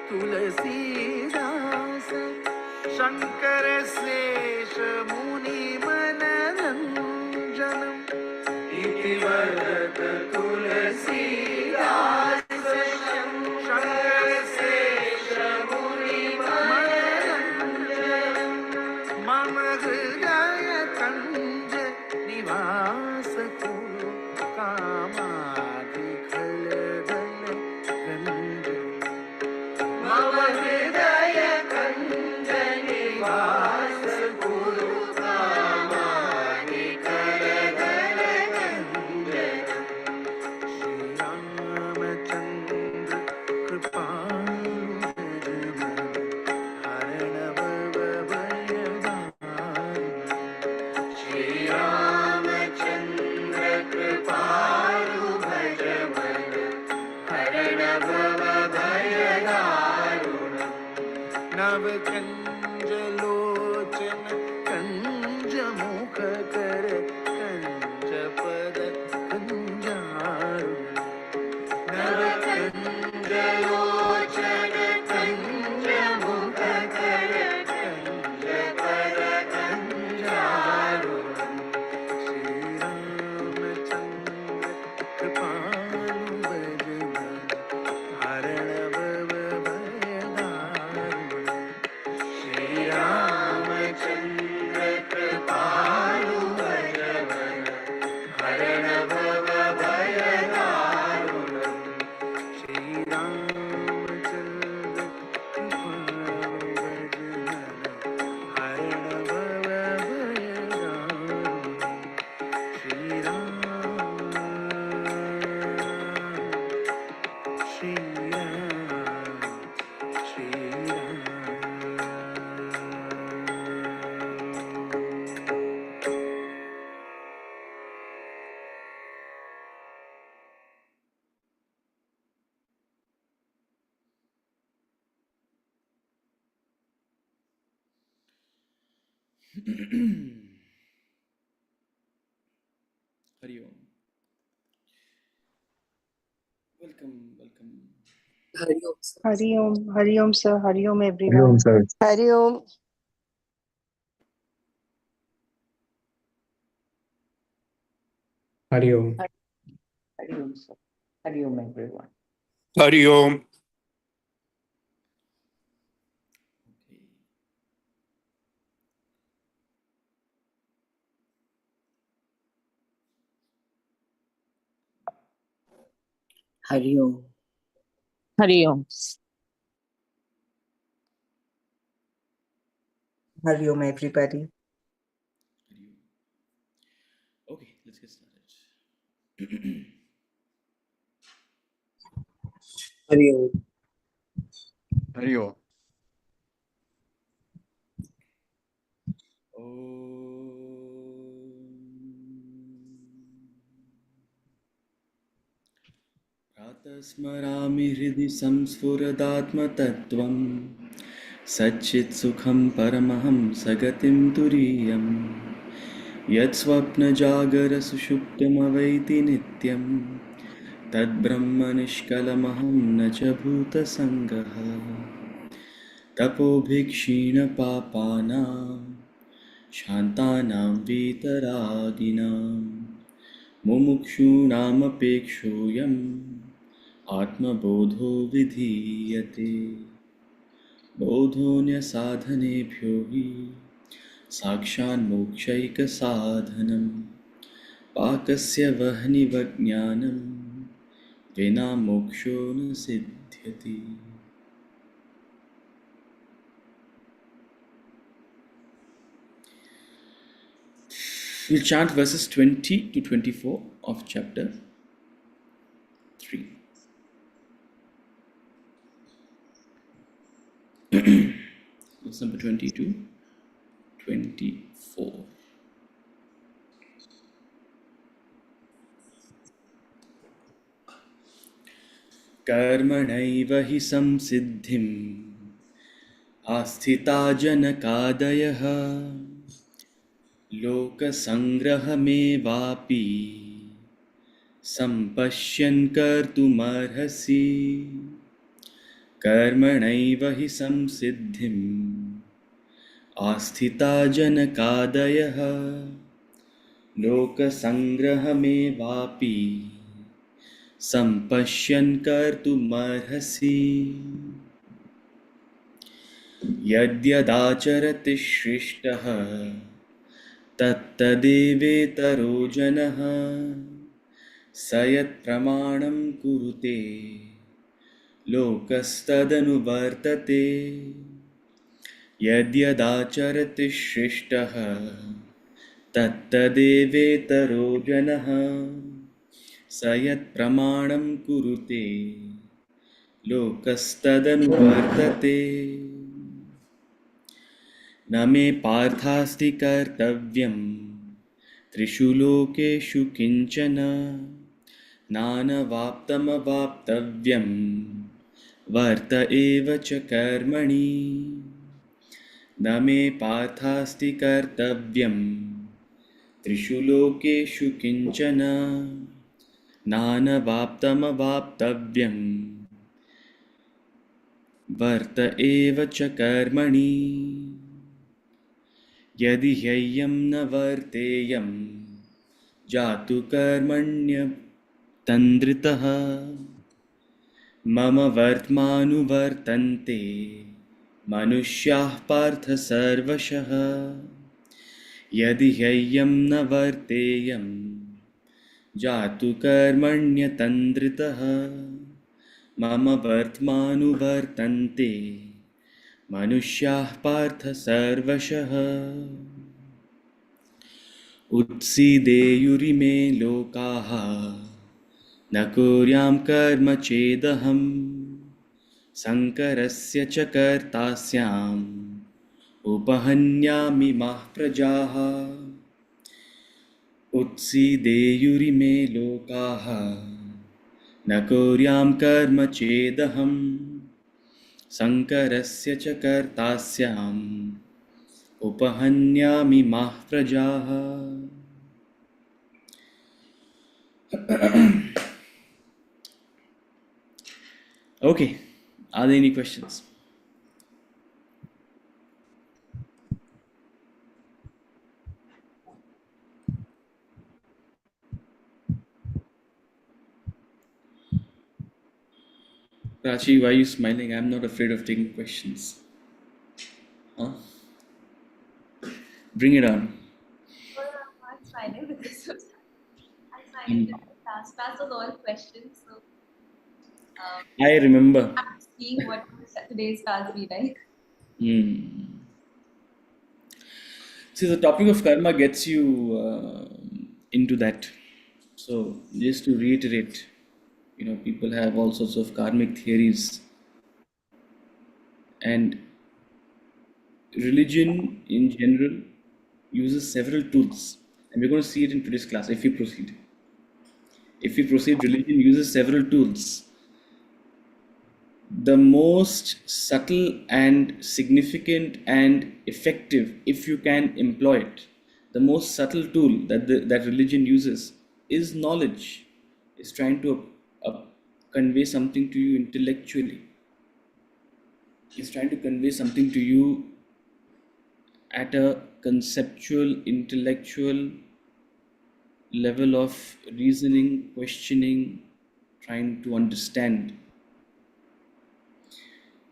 तुलसीदास शंकर शेष मुनि मनरंजनम इति वदत तुलसीदास शंकर शेष मुनि मनरंजनम मम हृदय कंज निवास कुरु कामादिखल गण गंज मम हृदय कंज निवास कुरु कामादिखल गण गंज श्री रामचंद्र कृपालु हरण भव भयदारुण श्री रामचंद्र कृपालु भज मन हरण भव भयदारुण नव कंज लोचन कंज मुख कर कंज पद कंजारुण नव कंज लोचन कंज मुख कर कंज पद कंजारुण श्री रामचंद्र कृपालु भज मन हरण भव भयदारुण श्री रामचंद्र कृपालु भज मन हरण भव भयदारुण श्री रामचंद्र कृपालु भज मन हरण भव भयदारुण Shri Ram Shri Ram Shri Ram Hari Om. Welcome. Hari Om sir, Hari Om Hari everyone. Om, sir. Hari Om. Hari Om. Hari Om sir, Hari Om everyone. Hari Om. Okay. Hari Om. Hari Om. Hari Om, everybody. Hari Om. Okay, let's get started. Hari Om. Hari Om. प्रातस्मरामि हृदि संस्फुरदात्मतत्त्वं सच्चित्सुखं परमहं सगतिं तुरीयं यत्स्वप्नजागरसुषुप्तमवैति नित्यं तद्ब्रह्मनिष्कलमहं न च भूतसङ्गः तपोभिक्षीणपापानां शान्तानां वीतरागिणां मुमुक्षूणामपेक्षोऽयम् आत्मबोधो विधीयते बोधोऽन्यसाधनेभ्यो हि साक्षान्मोक्षैकसाधनं पाकस्य वह्निवज्ञानं विना मोक्षो न सिद्ध्यति We'll chant verses 20 to 24 of chapter 3. Verse number 20 to 24. कर्मणैव हि संसिद्धिम् आस्थिता जनकादयः लोकसंग्रहमेवापि सम्पश्यन् कर्तुमर्हसि कर्मणैव हि संसिद्धिम् आस्थिता जनकादयः लोकसङ्ग्रहमेवापि सम्पश्यन् कर्तुमर्हसि यद्यदाचरति श्रेष्ठः तत्तदेवेतरो जनः स यत्प्रमाणं कुरुते लोकस्तदनुवर्तते यद्यदाचरति श्रेष्ठः तत्तदेवेतरो जनः स यत्प्रमाणं कुरुते लोकस्तदनुवर्तते न मे पार्थास्ति कर्तव्यं त्रिषु लोकेषु किञ्चन नानवाप्तमवाप्तव्यं वर्त एव च कर्मणि न मे पार्थास्ति कर्तव्यं त्रिषु लोकेषु किञ्चन नानवाप्तमवाप्तव्यं वर्त एव च कर्मणि यदि ह्ययं न वर्तेयं जातु कर्मण्यतन्द्रितः मम वर्त्मानुवर्तन्ते मनुष्याः पार्थ सर्वशः यदि ह्ययं न वर्तेयं जातु कर्मण्यतन्द्रितः मम वर्त्मानुवर्तन्ते मनुष्याः पार्थ सर्वशः उत्सीदेयुरिमे लोकाः न कुर्यां कर्म चेदहं शङ्करस्य च कर्तास्याम् उपहन्यामि माः प्रजाः उत्सीदेयुरिमे लोकाः न कुर्यां कर्म चेदहं शङ्करस्य च कर्तास्याम् उपहन्यामि माः प्रजाः Okay, are there any questions? Prachi, why are you smiling? I'm not afraid of taking questions. Huh? Bring it on. I'm smiling because I find it class was all questions, so I remember. I'm seeing what today's class be like. See, the topic of karma gets you into that. So, just to reiterate, people have all sorts of karmic theories, and religion in general uses several tools, and we're going to see it in today's class if we proceed. Religion uses several tools. The most subtle and significant and effective, if you can employ it, the most subtle tool that religion uses is knowledge. It's trying to convey something to you intellectually. It's trying to convey something to you at a conceptual, intellectual level of reasoning, questioning, trying to understand.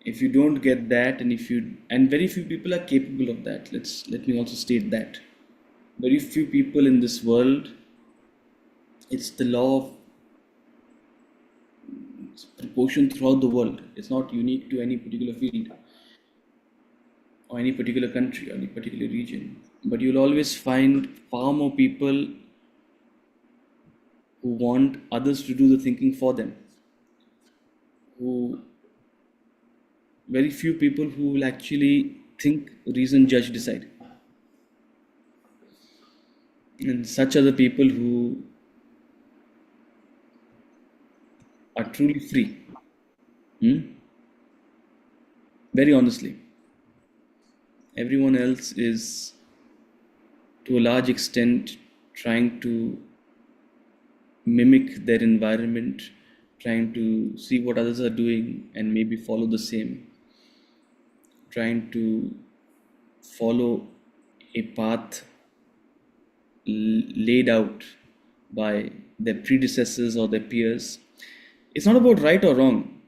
If you don't get that, and very few people are capable of that. Let me also state that very few people in this world. It's the law of proportion throughout the world. It's not unique to any particular field or any particular country or any particular region. But you'll always find far more people who want others to do the thinking for them. Very few people who will actually think, reason, judge, decide. And such are the people who are truly free. Very honestly. Everyone else is, to a large extent, trying to mimic their environment, trying to see what others are doing and maybe follow the same, trying to follow a path laid out by their predecessors or their peers. It's not about right or wrong.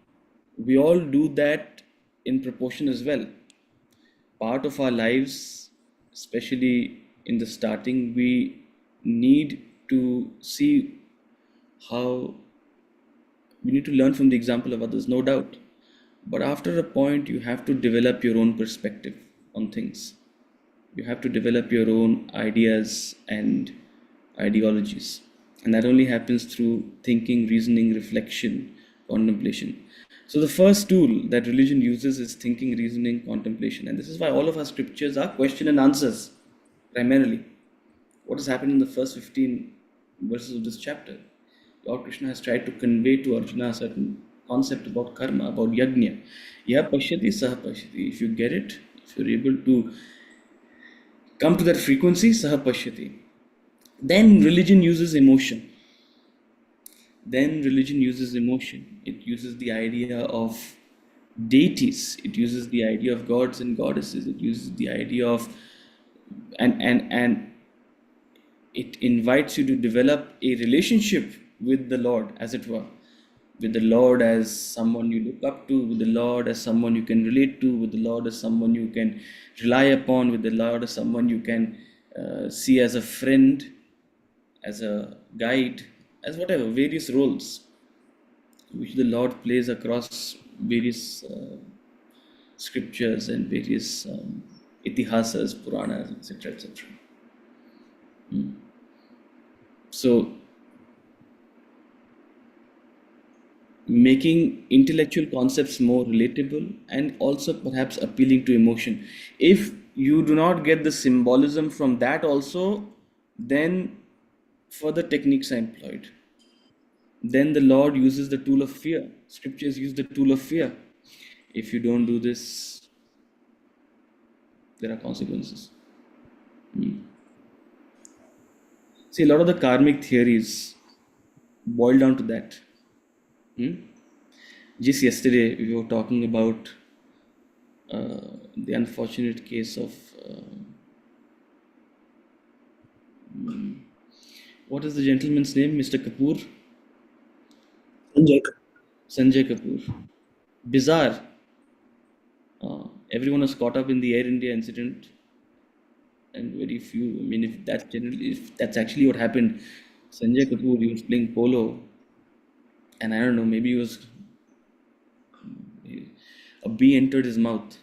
We all do that in proportion as well. Part of our lives, especially in the starting, we need to see how we need to learn from the example of others, no doubt. But after a point, you have to develop your own perspective on things. You have to develop your own ideas and ideologies. And that only happens through thinking, reasoning, reflection, contemplation. So, the first tool that religion uses is thinking, reasoning, contemplation. And this is why all of our scriptures are question and answers primarily. What has happened in the first 15 verses of this chapter? Lord Krishna has tried to convey to Arjuna a certain concept about karma, about yajna. Ya pashyati saha pashyati. If you get it, if you're able to come to that frequency, saha pashyati. Then religion uses emotion. It uses the idea of deities. It uses the idea of gods and goddesses. It uses the idea of and it invites you to develop a relationship with the Lord, as it were, with the Lord as someone you look up to, with the Lord as someone you can relate to, with the Lord as someone you can rely upon, with the Lord as someone you can see as a friend, as a guide, as whatever, various roles which the Lord plays across various scriptures and various itihasas, Puranas, etc. etc. So, making intellectual concepts more relatable and also perhaps appealing to emotion. If you do not get the symbolism from that also, then further techniques are employed. Then the Lord uses the tool of fear. Scriptures use the tool of fear. If you don't do this, there are consequences. See, a lot of the karmic theories boil down to that. Just yesterday, we were talking about the unfortunate case of what is the gentleman's name? Mr. Kapoor? Sanjay Kapoor. Bizarre. Everyone was caught up in the Air India incident, and very few. I mean, if that's actually what happened, Sanjay Kapoor, he was playing polo, and I don't know, maybe a bee entered his mouth.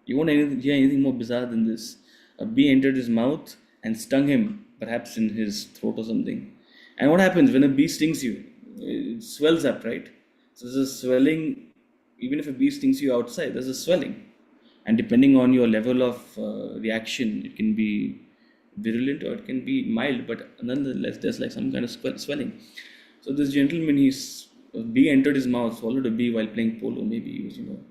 You won't hear anything more bizarre than this. A bee entered his mouth and stung him, perhaps in his throat or something. And what happens when a bee stings you? It swells up, right? So there's a swelling. Even if a bee stings you outside, there's a swelling. And depending on your level of reaction, it can be virulent or it can be mild, but nonetheless, there's like some kind of swelling. So this gentleman, a bee entered his mouth, swallowed a bee while playing polo. Maybe he was, and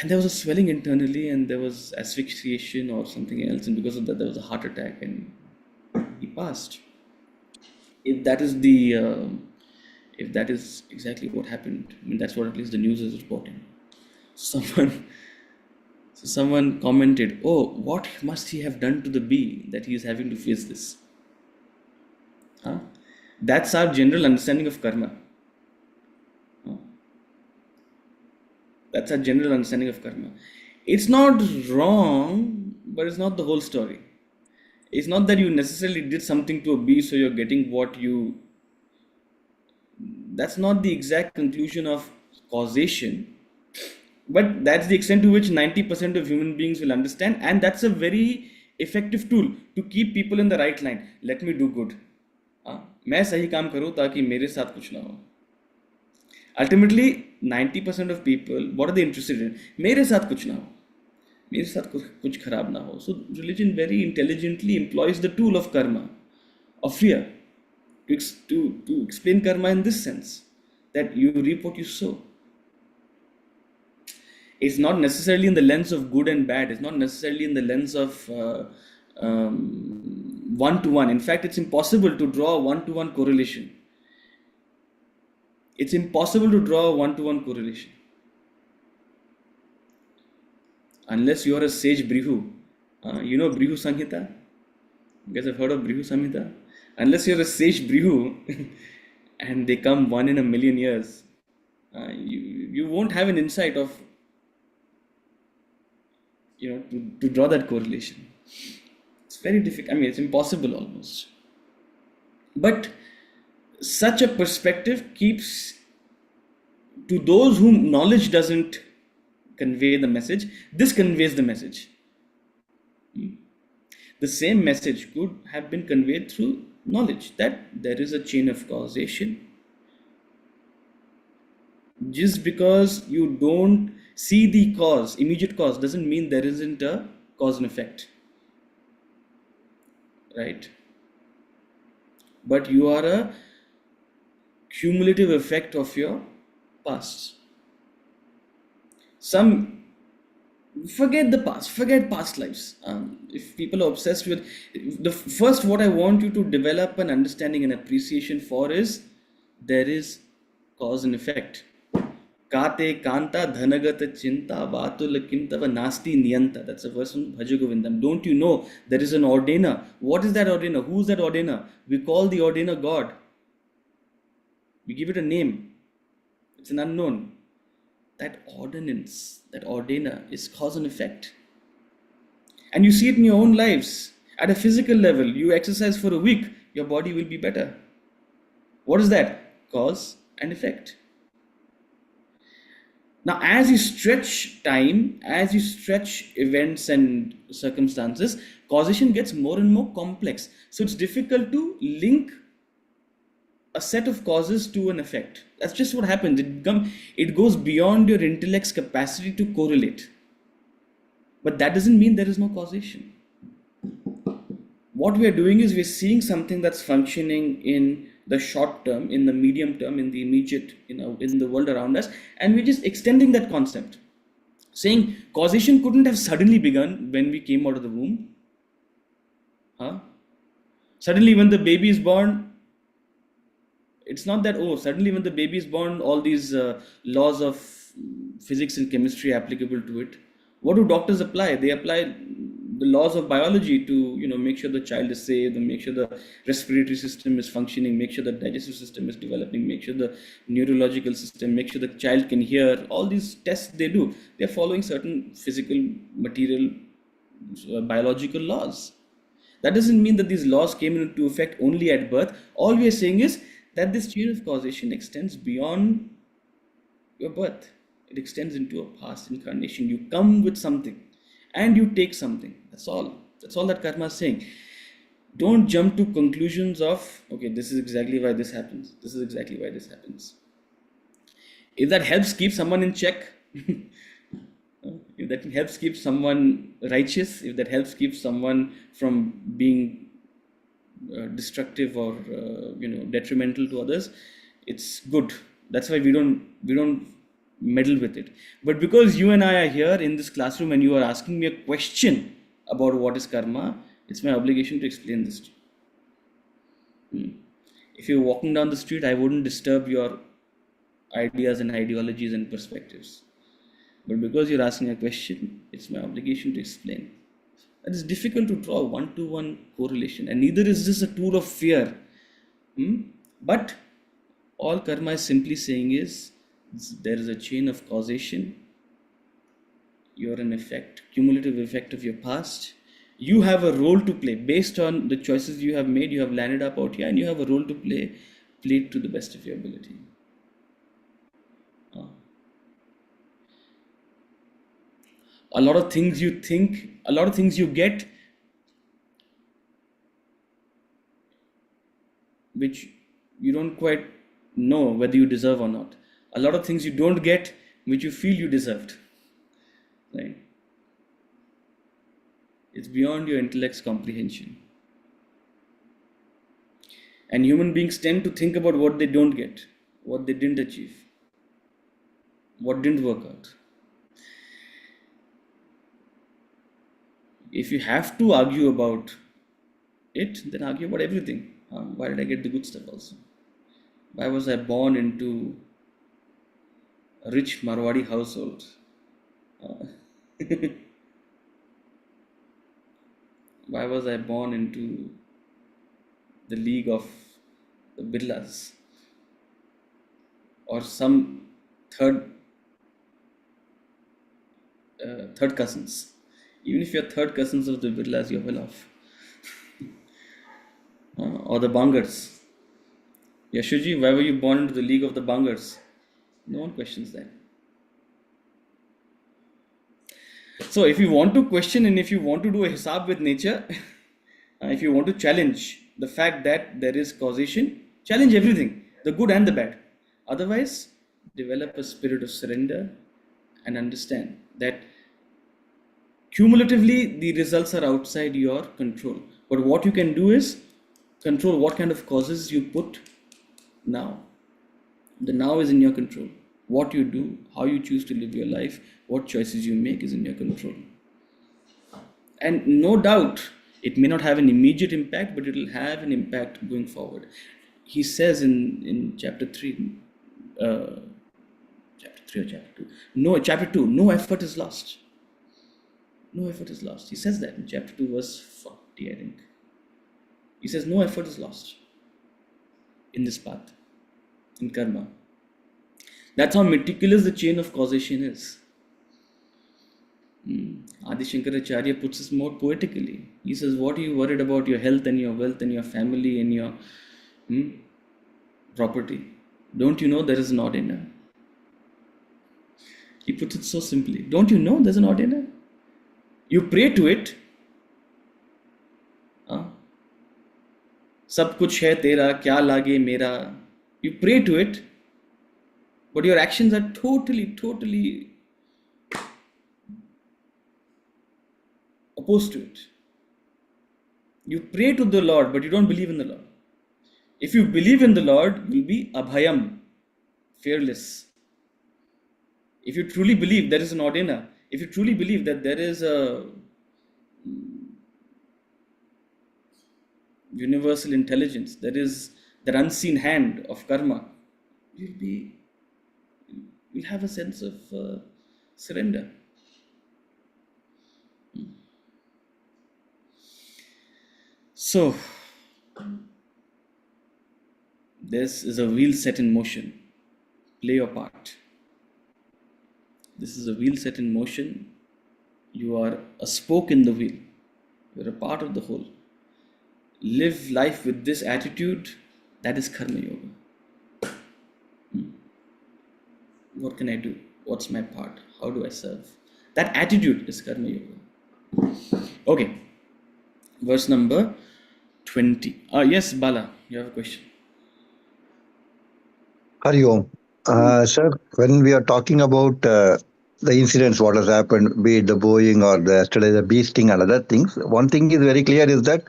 there was a swelling internally, and there was asphyxiation or something else, and because of that, there was a heart attack, and he passed. If that is exactly what happened, I mean, that's what at least the news is reporting. Someone commented, "Oh, what must he have done to the bee that he is having to face this?" Huh? That's our general understanding of karma. That's our general understanding of karma. It's not wrong, but it's not the whole story. It's not that you necessarily did something to a bee, so you're getting what you. That's not the exact conclusion of causation, but that's the extent to which 90% of human beings will understand, and that's a very effective tool to keep people in the right line. Let me do good. मैं सही काम करूँ ताकि मेरे साथ कुछ ना हो. Ultimately, 90% of people, what are they interested in? मेरे साथ कुछ ना हो. मेरे साथ कुछ खराब ना हो. So religion very intelligently employs the tool of karma, of fear, to explain karma in this sense, that you reap what you sow. It's not necessarily in the lens of good and bad. It's not necessarily in the lens of one-to-one. In fact, it's impossible to draw a one-to-one correlation. It's impossible to draw a one-to-one correlation unless you are a sage Brihu. You know Brihu Samhita? You guys have heard of Brihu Samhita? Unless you're a sage Brihu and they come one in a million years, you won't have an insight of, to draw that correlation. It's very difficult. I mean, it's impossible almost. But such a perspective keeps, to those whom knowledge doesn't convey the message, this conveys the message. The same message could have been conveyed through knowledge, that there is a chain of causation. Just because you don't see the cause, immediate cause, doesn't mean there isn't a cause and effect. Right? But you are a cumulative effect of your past. Forget the past, forget past lives. If people are obsessed with the first, what I want you to develop an understanding and appreciation for is there is cause and effect. Kate kanta dhanagata chinta vatul kimtava nasti niyanta. That's a verse from Bhaja Govindam. Don't you know there is an ordainer? What is that ordainer? Who is that ordainer? We call the ordainer God. We give it a name. It's an unknown. That ordinance, that ordainer is cause and effect. And you see it in your own lives. At a physical level, you exercise for a week, your body will be better. What is that? Cause and effect. Now, as you stretch time, as you stretch events and circumstances, causation gets more and more complex. So it's difficult to link a set of causes to an effect. That's just what happens. It goes beyond your intellect's capacity to correlate. But that doesn't mean there is no causation. What we are doing is we're seeing something that's functioning in the short term, in the medium term, in the immediate, in the world around us, and we're just extending that concept. Saying causation couldn't have suddenly begun when we came out of the womb. Suddenly when the baby is born, it's not that, suddenly when the baby is born, all these laws of physics and chemistry are applicable to it. What do doctors apply? They apply the laws of biology to, make sure the child is safe, and make sure the respiratory system is functioning, make sure the digestive system is developing, make sure the neurological system, make sure the child can hear. All these tests they do, they're following certain physical, material, biological laws. That doesn't mean that these laws came into effect only at birth. All we are saying is that this chain of causation extends beyond your birth. It extends into a past incarnation. You come with something and you take something. That's all. That's all that karma is saying. Don't jump to conclusions of, okay, this is exactly why this happens. This is exactly why this happens. If that helps keep someone in check, if that helps keep someone righteous, if that helps keep someone from being destructive or detrimental to others, it's good. That's why we don't meddle with it. But because you and I are here in this classroom and you are asking me a question about what is karma, it's my obligation to explain this to you. If you're walking down the street, I wouldn't disturb your ideas and ideologies and perspectives. But because you're asking a question, it's my obligation to explain. And it's difficult to draw one-to-one correlation, and neither is this a tool of fear. But all karma is simply saying is, there is a chain of causation. You're an effect, cumulative effect of your past. You have a role to play based on the choices you have made. You have landed up out here, and you have a role to play it to the best of your ability. A lot of things you think, a lot of things you get, which you don't quite know whether you deserve or not. A lot of things you don't get, which you feel you deserved. Right? It's beyond your intellect's comprehension. And human beings tend to think about what they don't get, what they didn't achieve, what didn't work out. If you have to argue about it, then argue about everything. Why did I get the good stuff also? Why was I born into a rich Marwadi household. Uh, why was I born into the league of the Birlas or some third third cousins? Even if you're third cousins of the Birlas, you're well off. Or the Bangars. Yashuji, why were you born into the league of the Bangars? No one questions that. So, if you want to question and if you want to do a hisab with nature, if you want to challenge the fact that there is causation, challenge everything, the good and the bad. Otherwise, develop a spirit of surrender and understand that cumulatively the results are outside your control. But what you can do is control what kind of causes you put now. The now is in your control. What you do, how you choose to live your life, what choices you make is in your control. And no doubt, it may not have an immediate impact, but it will have an impact going forward. He says in chapter 3, chapter 3 or chapter 2, chapter 2, no effort is lost. No effort is lost. He says that in chapter 2, verse 40, I think. He says, no effort is lost in this path, in karma. That's how meticulous the chain of causation is. Adi Shankaracharya puts this more poetically. He says, what are you worried about your health and your wealth and your family and your property? Don't you know there is an ordina? He puts it so simply. Don't you know there's an ordina? You pray to it. Sab kuch hai tera, kya lage mera. You pray to it, but your actions are totally opposed to it. You pray to the Lord, but you don't believe in the Lord. If you believe in the Lord, you'll be abhayam, fearless. If you truly believe there is an ordina, if you truly believe that there is a universal intelligence, there is that unseen hand of karma, you'll have a sense of surrender. So, this is a wheel set in motion. Play your part. This is a wheel set in motion. You are a spoke in the wheel. You are a part of the whole. Live life with this attitude. That is Karma Yoga. What can I do? What's my part? How do I serve? That attitude is Karma Yoga. Okay. Verse number 20. Yes, Bala, you have a question. Hari Om. Sir, when we are talking about the incidents, what has happened, be it the Boeing or yesterday the bee sting and other things, one thing is very clear is that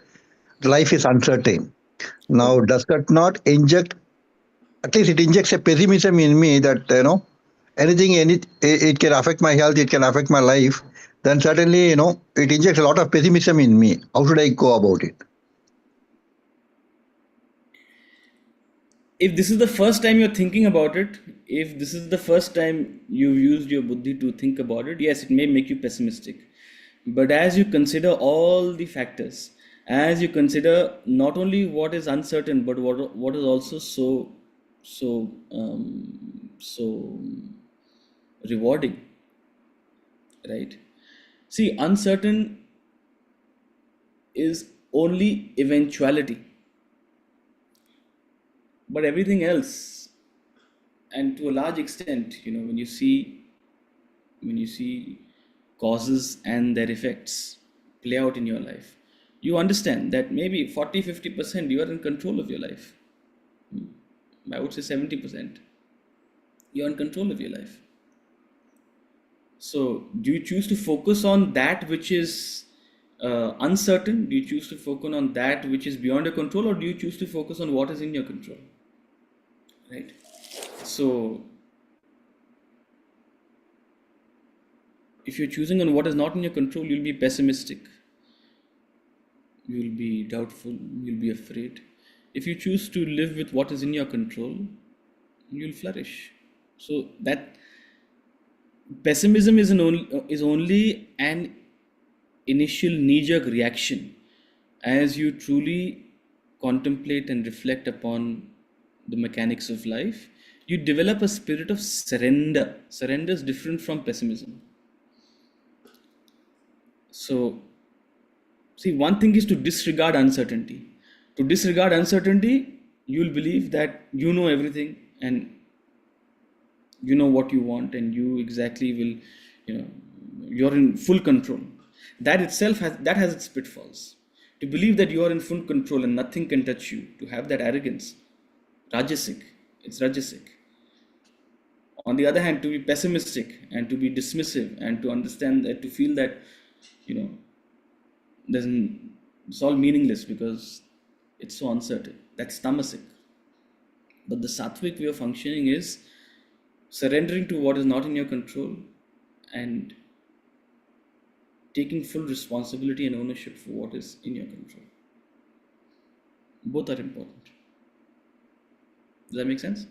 life is uncertain. Now, does that not inject, at least it injects a pessimism in me that, it can affect my health, it can affect my life, then certainly, it injects a lot of pessimism in me. How should I go about it? If this is the first time you're thinking about it, if this is the first time you've used your buddhi to think about it, yes, it may make you pessimistic. But as you consider all the factors, as you consider not only what is uncertain, but what is also so rewarding, right? See, uncertain is only eventuality. But everything else, and to a large extent, when you see causes and their effects play out in your life, you understand that maybe 40-50% you are in control of your life. I would say 70%. You are in control of your life. So, do you choose to focus on that which is uncertain? Do you choose to focus on that which is beyond your control, or do you choose to focus on what is in your control? Right? So, if you're choosing on what is not in your control, you'll be pessimistic. You'll be doubtful. You'll be afraid. If you choose to live with what is in your control, you'll flourish. So that Pessimism is only an initial knee-jerk reaction as you truly contemplate and reflect upon the mechanics of life. You develop a spirit of surrender. Surrender is different from pessimism. So, see, one thing is to disregard uncertainty. To disregard uncertainty, you will believe that you know everything and you know what you want and you exactly will, you're in full control. That itself has its pitfalls. To believe that you are in full control and nothing can touch you, to have that arrogance, rajasic, it's rajasic. On the other hand, to be pessimistic and to be dismissive and to understand that, to feel that, you know, it's all meaningless because it's so uncertain. That's tamasic. But the sattvic way of functioning is surrendering to what is not in your control and taking full responsibility and ownership for what is in your control. Both are important. Does that make sense?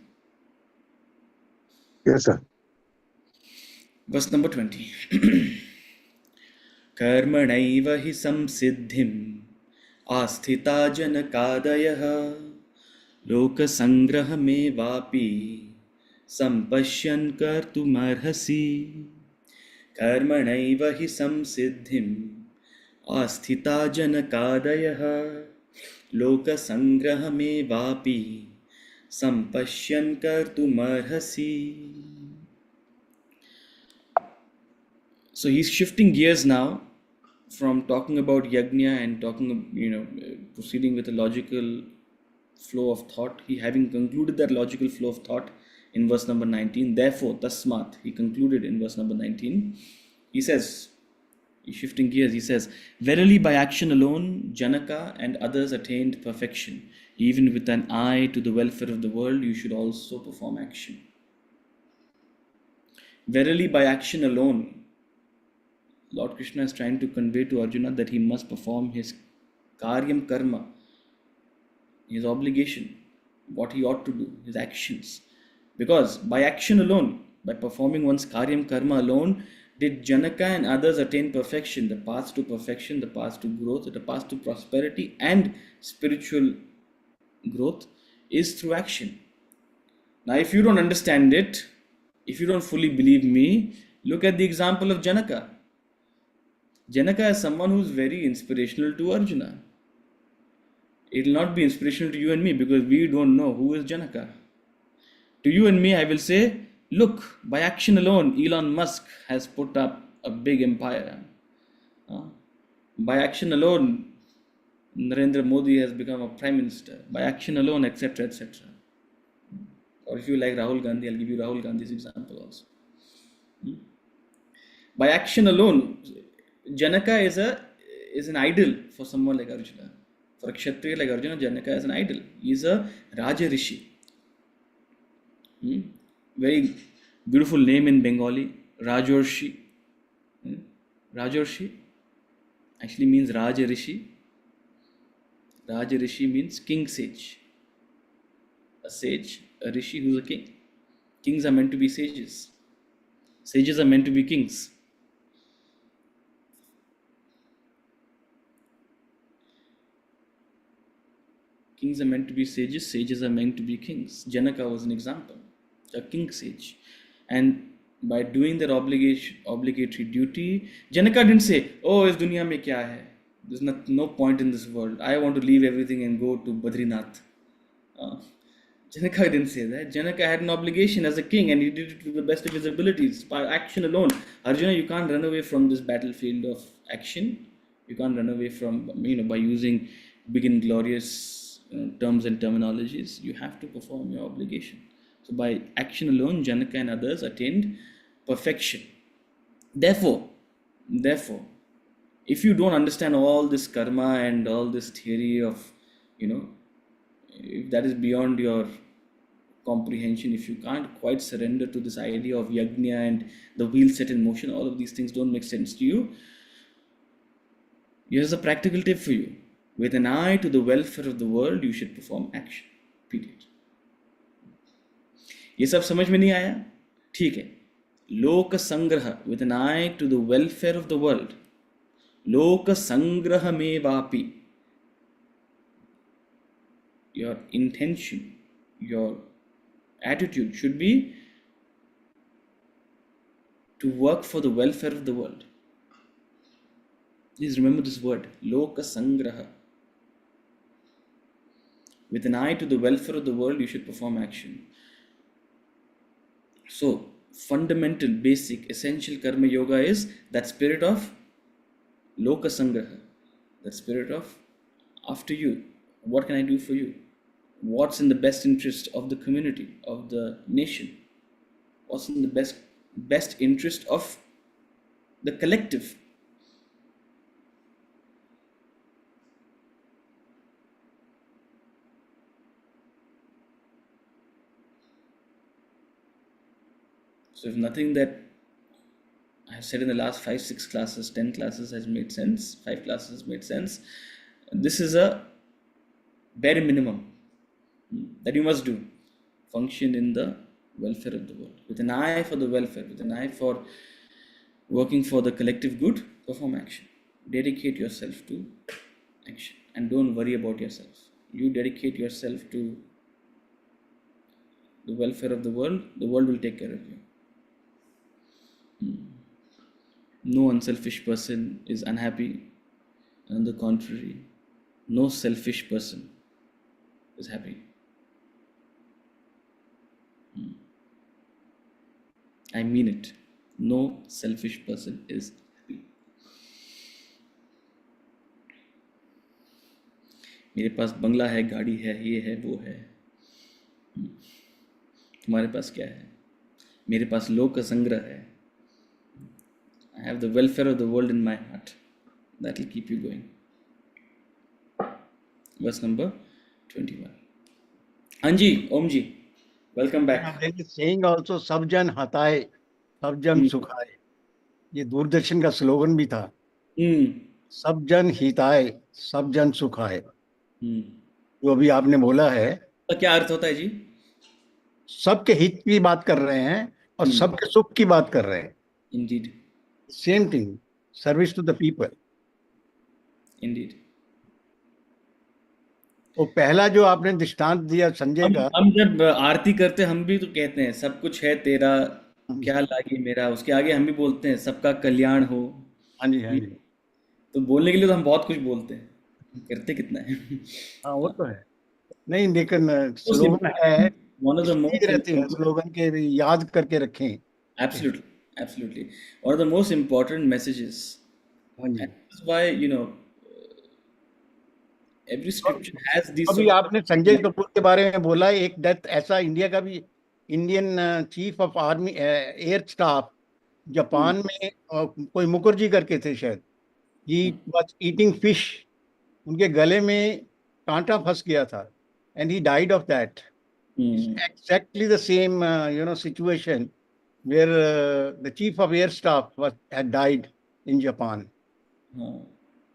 Yes, sir. Verse number 20. कर्मणैव हि संसिद्धिम् आस्थिता जनकादयः लोकसङ्ग्रहमेवापि सम्पश्यन् कर्तुमर्हसि. कर्मणैव हि संसिद्धिम् आस्थिता जनकादयः लोकसङ्ग्रहमेवापि सम्पश्यन् कर्तुमर्हसि. So he's shifting gears now from talking about yajna and proceeding with a logical flow of thought. He having concluded that logical flow of thought in verse number 19. Therefore, tasmat, he concluded in verse number 19. He says, he's shifting gears. He says, verily by action alone, Janaka and others attained perfection. Even with an eye to the welfare of the world, you should also perform action. Verily by action alone, Lord Krishna is trying to convey to Arjuna that he must perform his karyam karma, his obligation, what he ought to do, his actions. Because by action alone, by performing one's karyam karma alone, did Janaka and others attain perfection, the path to perfection, the path to growth, the path to prosperity and spiritual growth is through action. Now, if you don't understand it, if you don't fully believe me, look at the example of Janaka. Janaka is someone who is very inspirational to Arjuna. It will not be inspirational to you and me because we don't know who is Janaka. To you and me, I will say, look, by action alone, Elon Musk has put up a big empire. By action alone, Narendra Modi has become a prime minister. By action alone, etc., etc. Or if you like Rahul Gandhi, I'll give you Rahul Gandhi's example also. By action alone, Janaka is an idol for someone like Arjuna. For a Kshatriya like Arjuna, Janaka is an idol. He is a Raja Rishi. Very beautiful name in Bengali, Rajorshi. Rajorshi actually means Raja Rishi. Raja Rishi means king sage. A sage, a rishi who's a king. Kings are meant to be sages. Sages are meant to be kings. Kings are meant to be sages, sages are meant to be kings. Janaka was an example, a king sage. And by doing their obligatory duty, Janaka didn't say, oh, is dunya mein kya hai? There's no point in this world. I want to leave everything and go to Badrinath. Janaka didn't say that. Janaka had an obligation as a king and he did it to the best of his abilities by action alone. Arjuna, you can't run away from this battlefield of action. You can't run away from, by using big and glorious terms and terminologies. You have to perform your obligation. So by action alone, Janaka and others attained perfection. Therefore, if you don't understand all this karma and all this theory of, if that is beyond your comprehension, if you can't quite surrender to this idea of yajna and the wheel set in motion, all of these things don't make sense to you. Here's a practical tip for you. With an eye to the welfare of the world, you should perform action. Period. ये सब समझ में नहीं आया? ठीक है. Loka Sangraha, with an eye to the welfare of the world. Loka Sangraha me vapi. Your intention, your attitude should be to work for the welfare of the world. Please remember this word, Loka Sangraha. With an eye to the welfare of the world, you should perform action. So, fundamental, basic, essential karma yoga is that spirit of Loka Sangraha, that spirit of after you, what can I do for you? What's in the best interest of the community, of the nation? What's in the best interest of the collective? So if nothing that I have said in the last 5, 6 classes, 10 classes has made sense, 5 classes has made sense, this is a bare minimum that you must do. Function in the welfare of the world. With an eye for the welfare, with an eye for working for the collective good, perform action. Dedicate yourself to action and don't worry about yourself. You dedicate yourself to the welfare of the world will take care of you. No unselfish person is unhappy. On the contrary, no selfish person is happy. I mean it. No selfish person is happy. मेरे पास बंगला है, गाड़ी है, ये है, वो है. तुम्हारे पास क्या है? मेरे पास लोक संग्रह है. I have the welfare of the world in my heart. That will keep you going. Verse number 21. Anji, Omji, welcome back. There is saying also, सब जन हताए, सब जन सुखाए. ये दूरदर्शन का स्लोगन भी था. सब जन हिताए, सब जन सुखाए. जो अभी आपने बोला है, तो क्या अर्थ होता है जी? सबके हित की बात कर रहे हैं और सबके सुख की बात कर रहे हैं. Indeed. Same thing, service to the people. Indeed. वो पहला जो आपने दृष्टांत दिया संजय का, हम जब आरती करते हम भी तो कहते हैं सब कुछ है तेरा, क्या लागे मेरा. उसके आगे हम भी बोलते हैं सबका कल्याण हो. हाँ जी, हाँ जी. तो बोलने के लिए तो हम बहुत कुछ बोलते हैं, करते कितना है. हाँ वो तो है. नहीं लेकिन स्लोगन है, One of the most रहते हैं स्लोगन के भी याद करके रखें. Absolutely, absolutely. One of the most important messages. And that's why, every scripture has these. अभी आपने संजय कपूर के बारे में बोला, एक डेथ ऐसा इंडिया का भी, Indian chief of army air staff Japan में कोई मुखर्जी करके थे शायद. ही वाज ईटिंग फिश, उनके गले में कांटा फंस गया था and he died of that. Exactly the same situation where the chief of air staff had died in Japan.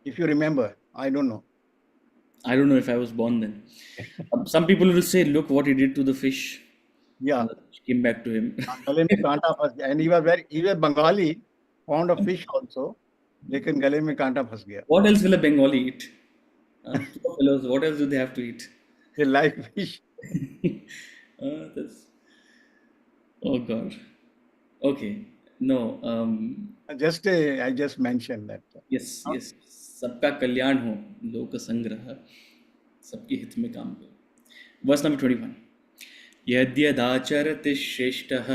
If you remember, I don't know. I don't know if I was born then. Some people will say, look what he did to the fish. Yeah. Came back to him. गले में कांटा फंस गया. And he was Bengali, fond of fish also. लेकिन गले में कांटा फंस गया. What else will a Bengali eat? Poor fellows, what else do they have to eat? They like fish. Oh God. Okay. No. I just mentioned that. Yes. Yes. सबका कल्याण हो, लोक संग्रह, सबके हित में काम करो. Verse number 21. यद्यदाचरति श्रेष्ठः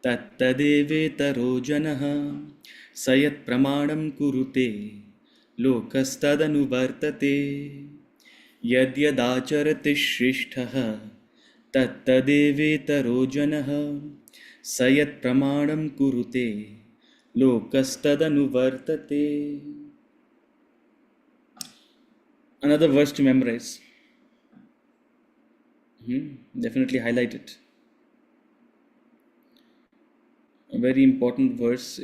तत्तदेवेतरो जनः स यत् प्रमाणं कुरुते लोकस्तदनुवर्तते. यद्यदाचरति श्रेष्ठः तत्तदेवेतरो जनः स यत् प्रमाणं कुरुते लोकस्तदनुवर्तते. Another verse to memorize. Definitely highlight it. A very important verse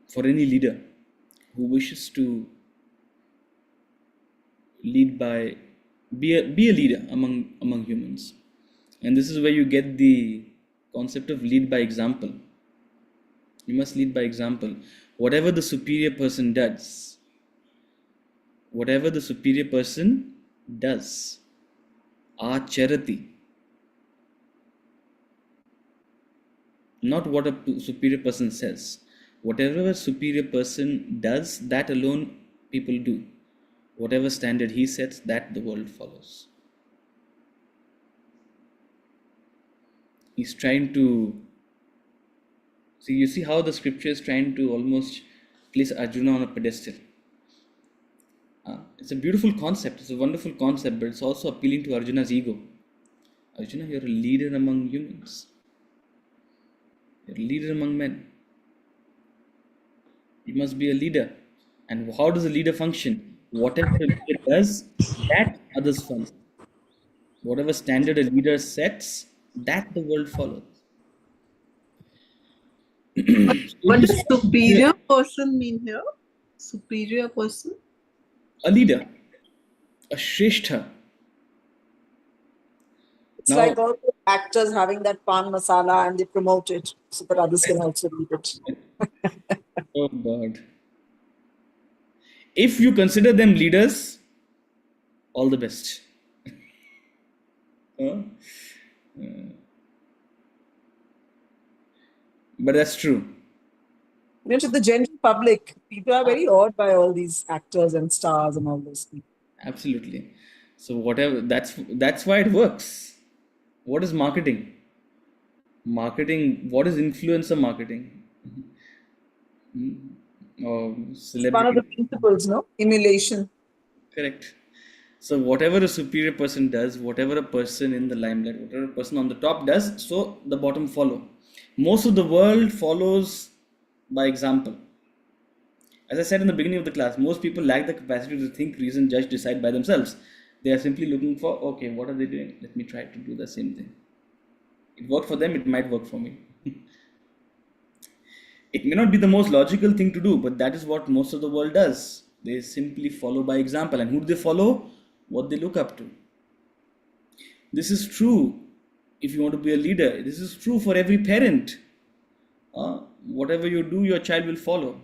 for any leader who wishes to lead by, be a leader among humans. And this is where you get the concept of lead by example. You must lead by example. Whatever the superior person does, whatever the superior person does, acharati, not what a superior person says. Whatever a superior person does, that alone people do. Whatever standard he sets, that the world follows. He's trying to see, you see how the scripture is trying to almost place Arjuna on a pedestal. It's a beautiful concept, it's a wonderful concept, but it's also appealing to Arjuna's ego. Arjuna, you're a leader among humans. You're a leader among men. You must be a leader. And how does a leader function? Whatever a leader does, that others follow. Whatever standard a leader sets, that the world follows. What does superior person mean here? Superior person? A leader, a Shrestha. It's Now- like all the actors having that pan masala and they promote it so that others can also read it. Oh God. If you consider them leaders, all the best. Huh? But that's true. You know, to the general public, people are very awed by all these actors and stars and all those things. Absolutely. So whatever, that's why it works. What is marketing? Marketing, what is influencer marketing? Or It's one of the celebrity. principles, no? Emulation. Correct. So whatever a superior person does, whatever a person in the limelight, whatever a person on the top does, so the bottom follow. Most of the world follows by example. As I said in the beginning of the class, most people lack the capacity to think, reason, judge, decide by themselves. They are simply looking for, okay, what are they doing? Let me try to do the same thing. It worked for them, it might work for me. It may not be the most logical thing to do, but that is what most of the world does. They simply follow by example. And who do they follow? What they look up to. This is true if you want to be a leader. This is true for every parent. Whatever you do, your child will follow.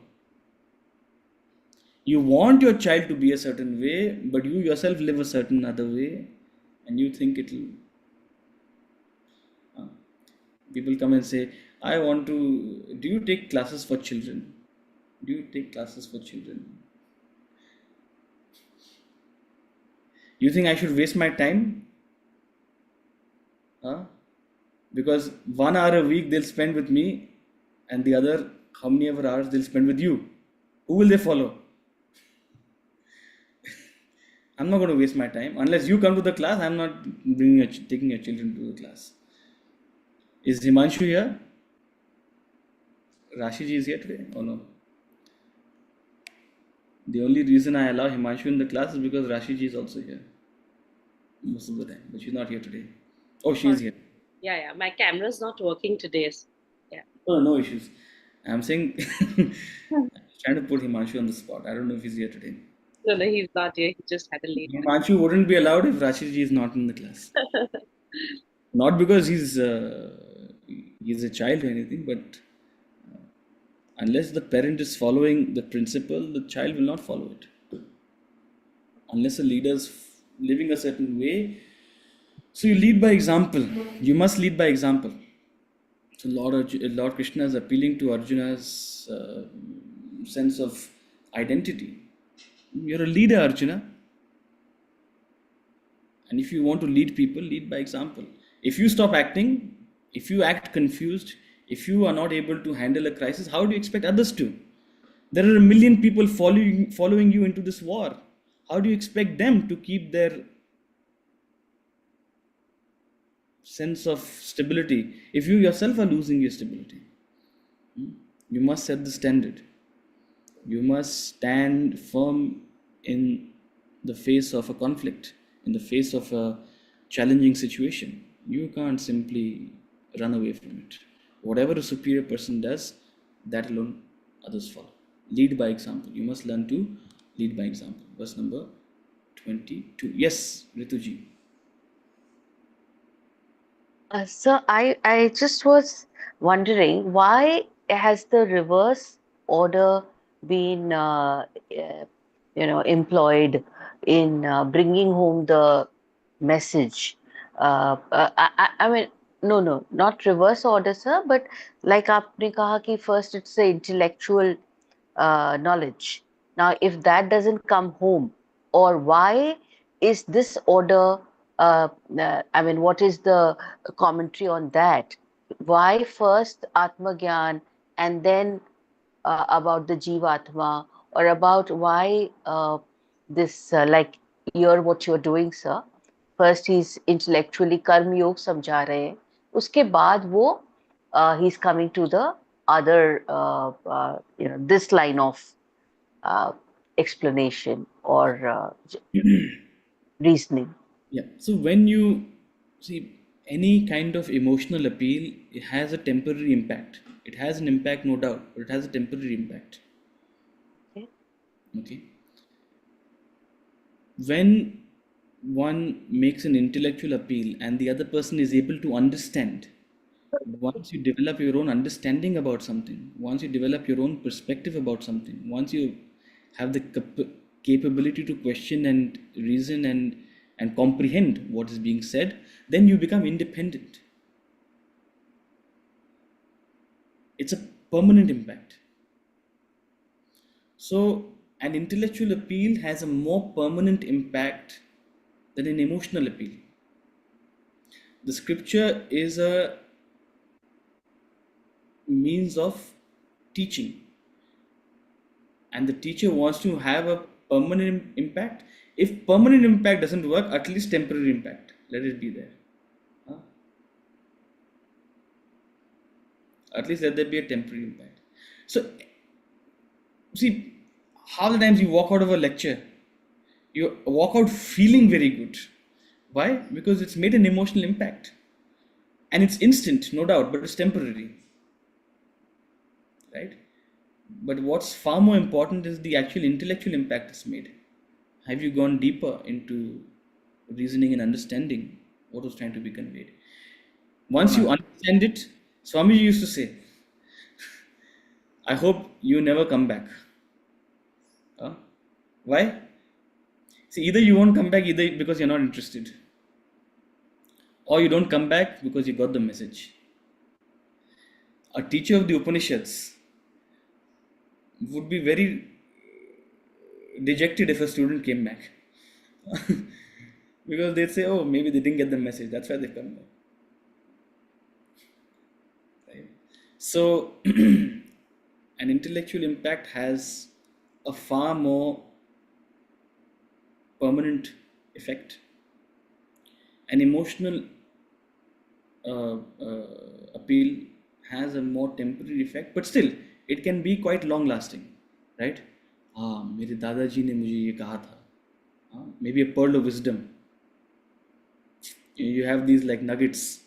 You want your child to be a certain way, but you yourself live a certain other way, and you think it will. People come and say, I want to. Do you take classes for children? Do you take classes for children? You think I should waste my time? Because 1 hour a week they'll spend with me, and the other, how many ever hours they'll spend with you. Who will they follow? I'm not going to waste my time. Unless you come to the class, I'm not taking your children to the class. Is Himanshu here? Rashi ji is here today or no? The only reason I allow Himanshu in the class is because Rashi ji is also here most of the time, but she's not here today. Oh, she's here. Yeah. My camera's not working today. Yeah. Oh, no issues. I'm saying, trying to put Himanshu on the spot. I don't know if he's here today. No, he's not here. He just had a late. Himanshu wouldn't be allowed if Rashi ji is not in the class. Not because he's a child or anything, but unless the parent is following the principle, the child will not follow it. Unless a leader is living a certain way. So you lead by example. You must lead by example. So Lord Krishna is appealing to Arjuna's sense of identity. You're a leader, Arjuna. And if you want to lead people, lead by example. If you stop acting, if you act confused, if you are not able to handle a crisis, how do you expect others to? There are 1 million people following you into this war. How do you expect them to keep their sense of stability if you yourself are losing your stability? You must set the standard. You must stand firm in the face of a conflict, in the face of a challenging situation. You can't simply run away from it. Whatever a superior person does, that alone others follow. Lead by example. You must learn to lead by example. Verse number 22. Yes, Rituji. So I just was wondering why has the reverse order been employed in bringing home the message? I mean, no, not reverse order, sir, but like आपने कहा कि first it's the intellectual knowledge. Now, if that doesn't come home, or why is this order? I mean, what is the commentary on that? Why first Atma Gyan and then about the Jivatma, or about why this, like what you're doing, sir? First, he's intellectually कर्म योग समझा रहे हैं, उसके बाद वो he's coming to the other, this line of uh, explanation or reasoning. Yeah. So when you see any kind of emotional appeal, it has a temporary impact. It has an impact, no doubt, but it has a temporary impact. Okay. Okay. When one makes an intellectual appeal and the other person is able to understand, once you develop your own understanding about something, once you develop your own perspective about something, once you have the capability to question and reason and comprehend what is being said, then you become independent. It's a permanent impact. So an intellectual appeal has a more permanent impact than an emotional appeal. The scripture is a means of teaching, and the teacher wants to have a permanent impact. If permanent impact doesn't work, at least temporary impact, let it be there. At least let there be a temporary impact. So see, half the times you walk out of a lecture, you walk out feeling very good. Why? Because it's made an emotional impact, and it's instant, no doubt, but it's temporary, right? But what's far more important is the actual intellectual impact it's made. Have you gone deeper into reasoning and understanding what was trying to be conveyed? Once you understand it, Swamiji used to say, I hope you never come back. Why? See, either you won't come back either because you're not interested, or you don't come back because you got the message. A teacher of the Upanishads would be very dejected if a student came back. Because they'd say, oh, maybe they didn't get the message, that's why they come back. Right? So, an intellectual impact has a far more permanent effect. An emotional appeal has a more temporary effect, but still, it can be quite long lasting, right? मेरे दादाजी ने मुझे ये कहा था. Maybe a pearl of wisdom. You have these like nuggets,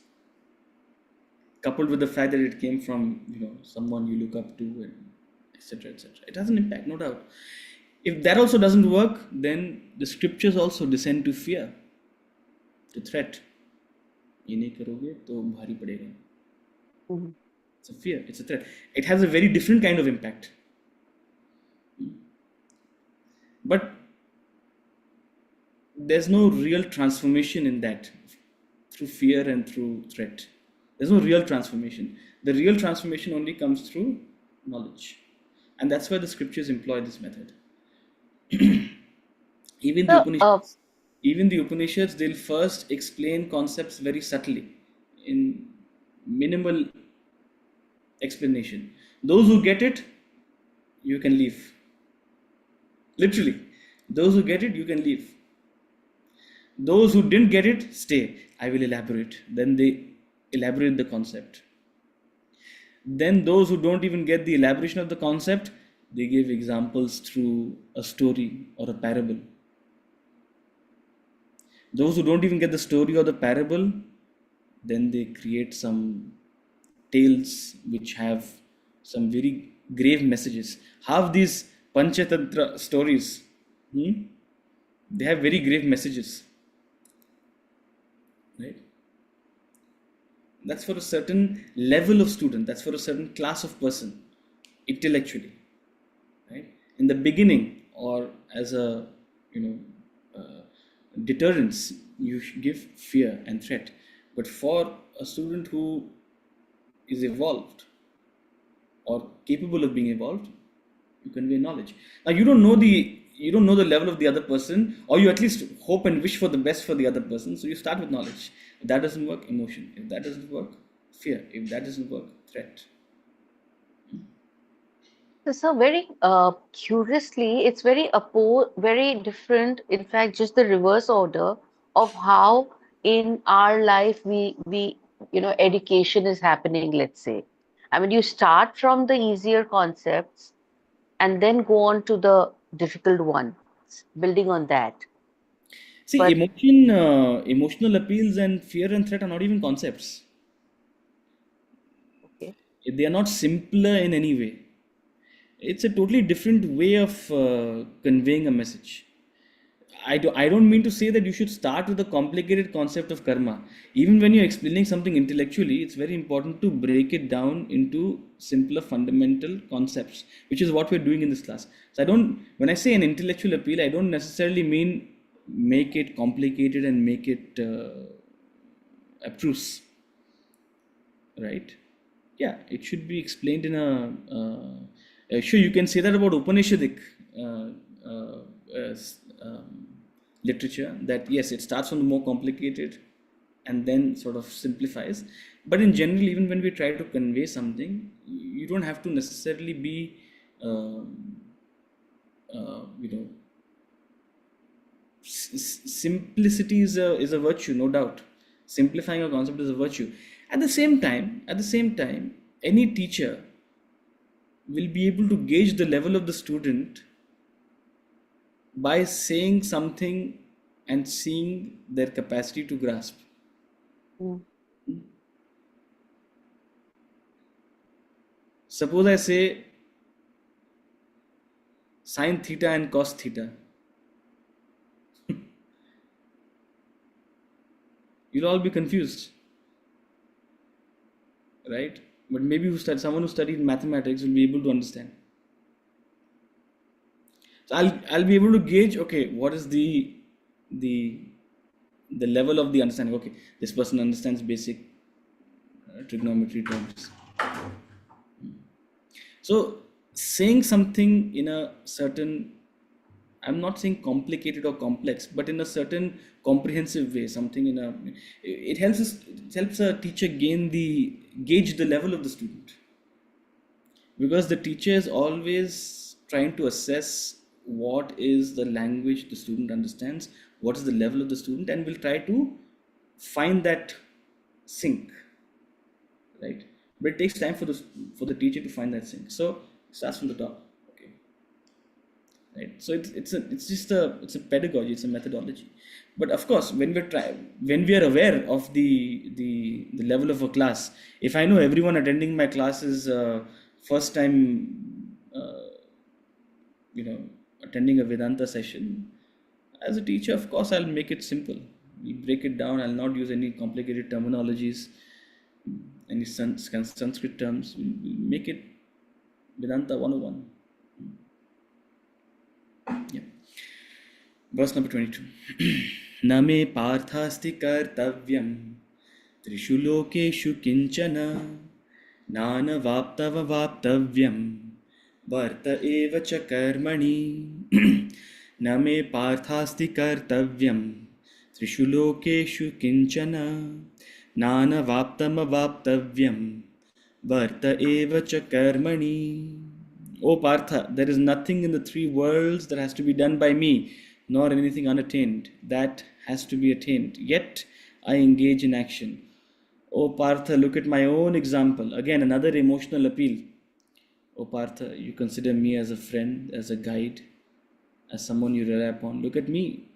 coupled with the fact that it came from someone you look up to, and etc. etc. It has an impact, no doubt. If that also doesn't work, then the scriptures also descend to fear, to threat. ये नहीं करोगे तो भारी पड़ेगा. It's a fear, it's a threat. It has a very different kind of impact. But there's no real transformation in that through fear and through threat. There's no real transformation. The real transformation only comes through knowledge. And that's why the scriptures employ this method. Even the Upanishads, they'll first explain concepts very subtly in minimal explanation. Those who get it, you can leave. Literally, those who get it, you can leave. Those who didn't get it, stay. I will elaborate. Then they elaborate the concept. Then those who don't even get the elaboration of the concept, they give examples through a story or a parable. Those who don't even get the story or the parable, then they create some tales which have some very grave messages. Half these Panchatantra stories, they have very grave messages, right? That's for a certain level of student. That's for a certain class of person, intellectually, right? In the beginning, or as a you know deterrence, you give fear and threat. But for a student who is evolved or capable of being evolved, you convey knowledge. Now you don't know the level of the other person, or you at least hope and wish for the best for the other person. So you start with knowledge. If that doesn't work, emotion. If that doesn't work, fear. If that doesn't work, threat. So very curiously, it's very different. In fact, just the reverse order of how in our life we education is happening. Let's say, I mean, you start from the easier concepts and then go on to the difficult ones, building on that. See, But emotional appeals and fear and threat are not even concepts. okay, They are not simpler in any way. It's a totally different way of conveying a message. I don't mean to say that you should start with the complicated concept of karma. Even when you're explaining something intellectually, it's very important to break it down into simpler fundamental concepts, which is what we're doing in this class. So when I say an intellectual appeal, I don't necessarily mean make it complicated and make it abstruse, right? Yeah, it should be explained in sure, you can say that about Upanishadic literature, that yes, it starts from the more complicated and then sort of simplifies. But in general, even when we try to convey something, you don't have to necessarily be, simplicity is a virtue, no doubt. Simplifying a concept is a virtue. At the same time, any teacher will be able to gauge the level of the student by saying something and seeing their capacity to grasp. mm, Suppose I say sine theta and cos theta. You'll all be confused, right? But maybe someone who studied mathematics will be able to understand. So I'll be able to gauge, okay, what is the level of the understanding. Okay, this person understands basic trigonometry terms. So saying something in a certain, I'm not saying complicated or complex, but in a certain comprehensive way, it helps a teacher gauge the level of the student, because the teacher is always trying to assess what is the language the student understands, what is the level of the student, and will try to find that sync, right? But it takes time for the teacher to find that sync. So it starts from the top, okay, right? So it's a pedagogy, it's a methodology. But of course, when we are aware of the level of a class, if I know everyone attending my class is first time, attending a Vedanta session, as a teacher, of course, I'll make it simple. We'll break it down. I'll not use any complicated terminologies, any Sanskrit terms. We'll make it Vedanta 101. Yeah. Verse number 22. Na me parthasti kartavyam trishu lokeshu kinchana nana vaptava vaptavyam varta eva cha karmani. Na me parthasti kartavyam trishu lokeshu kinchana nana vaptama vaptavyam varta eva cha karmani. O Partha, there is nothing in the three worlds that has to be done by me, nor anything unattained that has to be attained. Yet I engage in action. O Partha, look at my own example. Again, another emotional appeal. O Partha, you consider me as a friend, as a guide, as someone you rely upon. Look at me.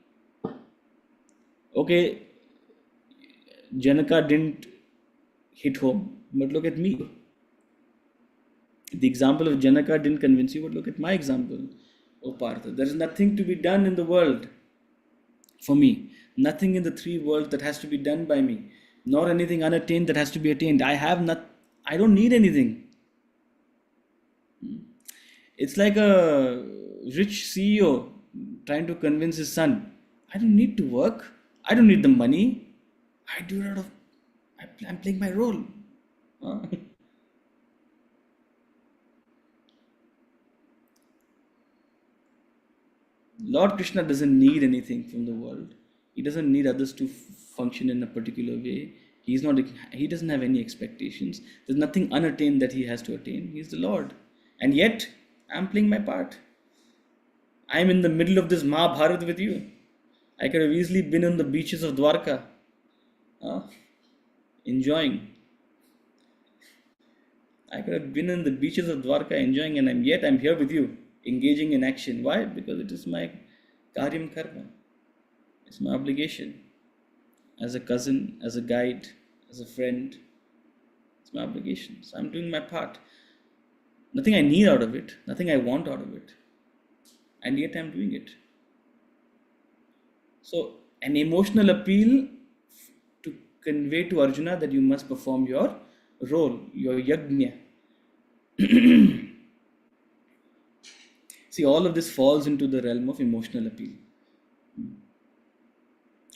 Okay, Janaka didn't hit home, but look at me. The example of Janaka didn't convince you, but look at my example, O Partha. There is nothing to be done in the world for me. Nothing in the three worlds that has to be done by me. nor anything unattained that has to be attained. I don't need anything. It's like a rich CEO trying to convince his son, I don't need to work. I don't need the money. I do it out of, I'm playing my role. Uh, Lord Krishna doesn't need anything from the world. He doesn't need others to function in a particular way. He doesn't have any expectations. There's nothing unattained that he has to attain. He's the Lord. And yet, I'm playing my part. I'm in the middle of this Mahabharat with you. I could have easily been on the beaches of Dwarka, enjoying. I could have been on the beaches of Dwarka enjoying, and yet I'm here with you, engaging in action. Why? Because it is my karyam karma. It's my obligation. As a cousin, as a guide, as a friend, it's my obligation. So I'm doing my part. Nothing I need out of it, nothing I want out of it. And yet I'm doing it. So an emotional appeal to convey to Arjuna that you must perform your role, your yajna. See, all of this falls into the realm of emotional appeal.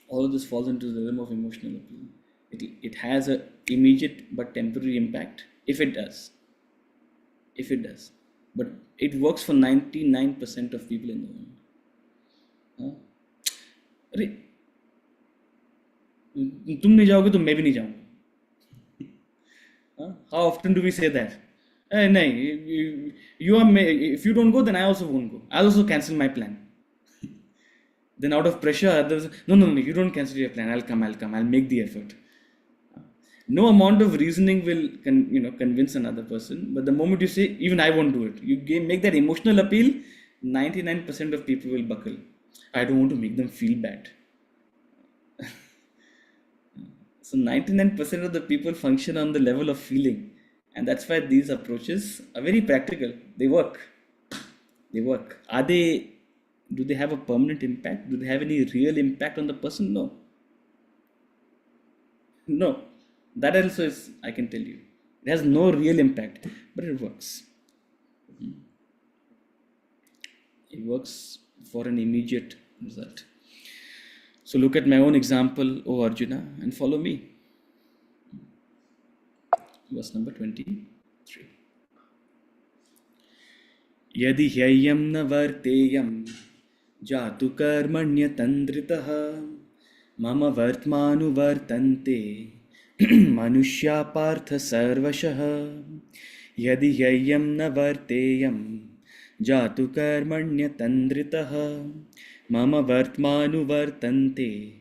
All of this falls into the realm of emotional appeal. It has an immediate but temporary impact, if it does. If it does. But it works for 99% of people in the world. अरे तुम नहीं जाओगे तो मैं भी नहीं जाऊंगा. How often do we say that? नहीं, if you don't go, then I also won't go. I'll also cancel my plan. Then out of pressure, others, no, you don't cancel your plan. I'll come. I'll make the effort. No amount of reasoning will convince another person. But the moment you say, even I won't do it, you make that emotional appeal, 99% of people will buckle. I don't want to make them feel bad. So 99% of the people function on the level of feeling. And that's why these approaches are very practical. They work. Do they have a permanent impact? Do they have any real impact on the person? No. That also is, I can tell you. It has no real impact, but it works. It works for an immediate result. So look at my own example, O Arjuna, and follow me. Verse number 23. Yadi hyayam na varteyam jatu karmanyatandritaha mama vartmanu vartante manushya partha sarvashah. Yadi hyayam na varteyam jatu karmanyatandritaha mama vartmanu vartante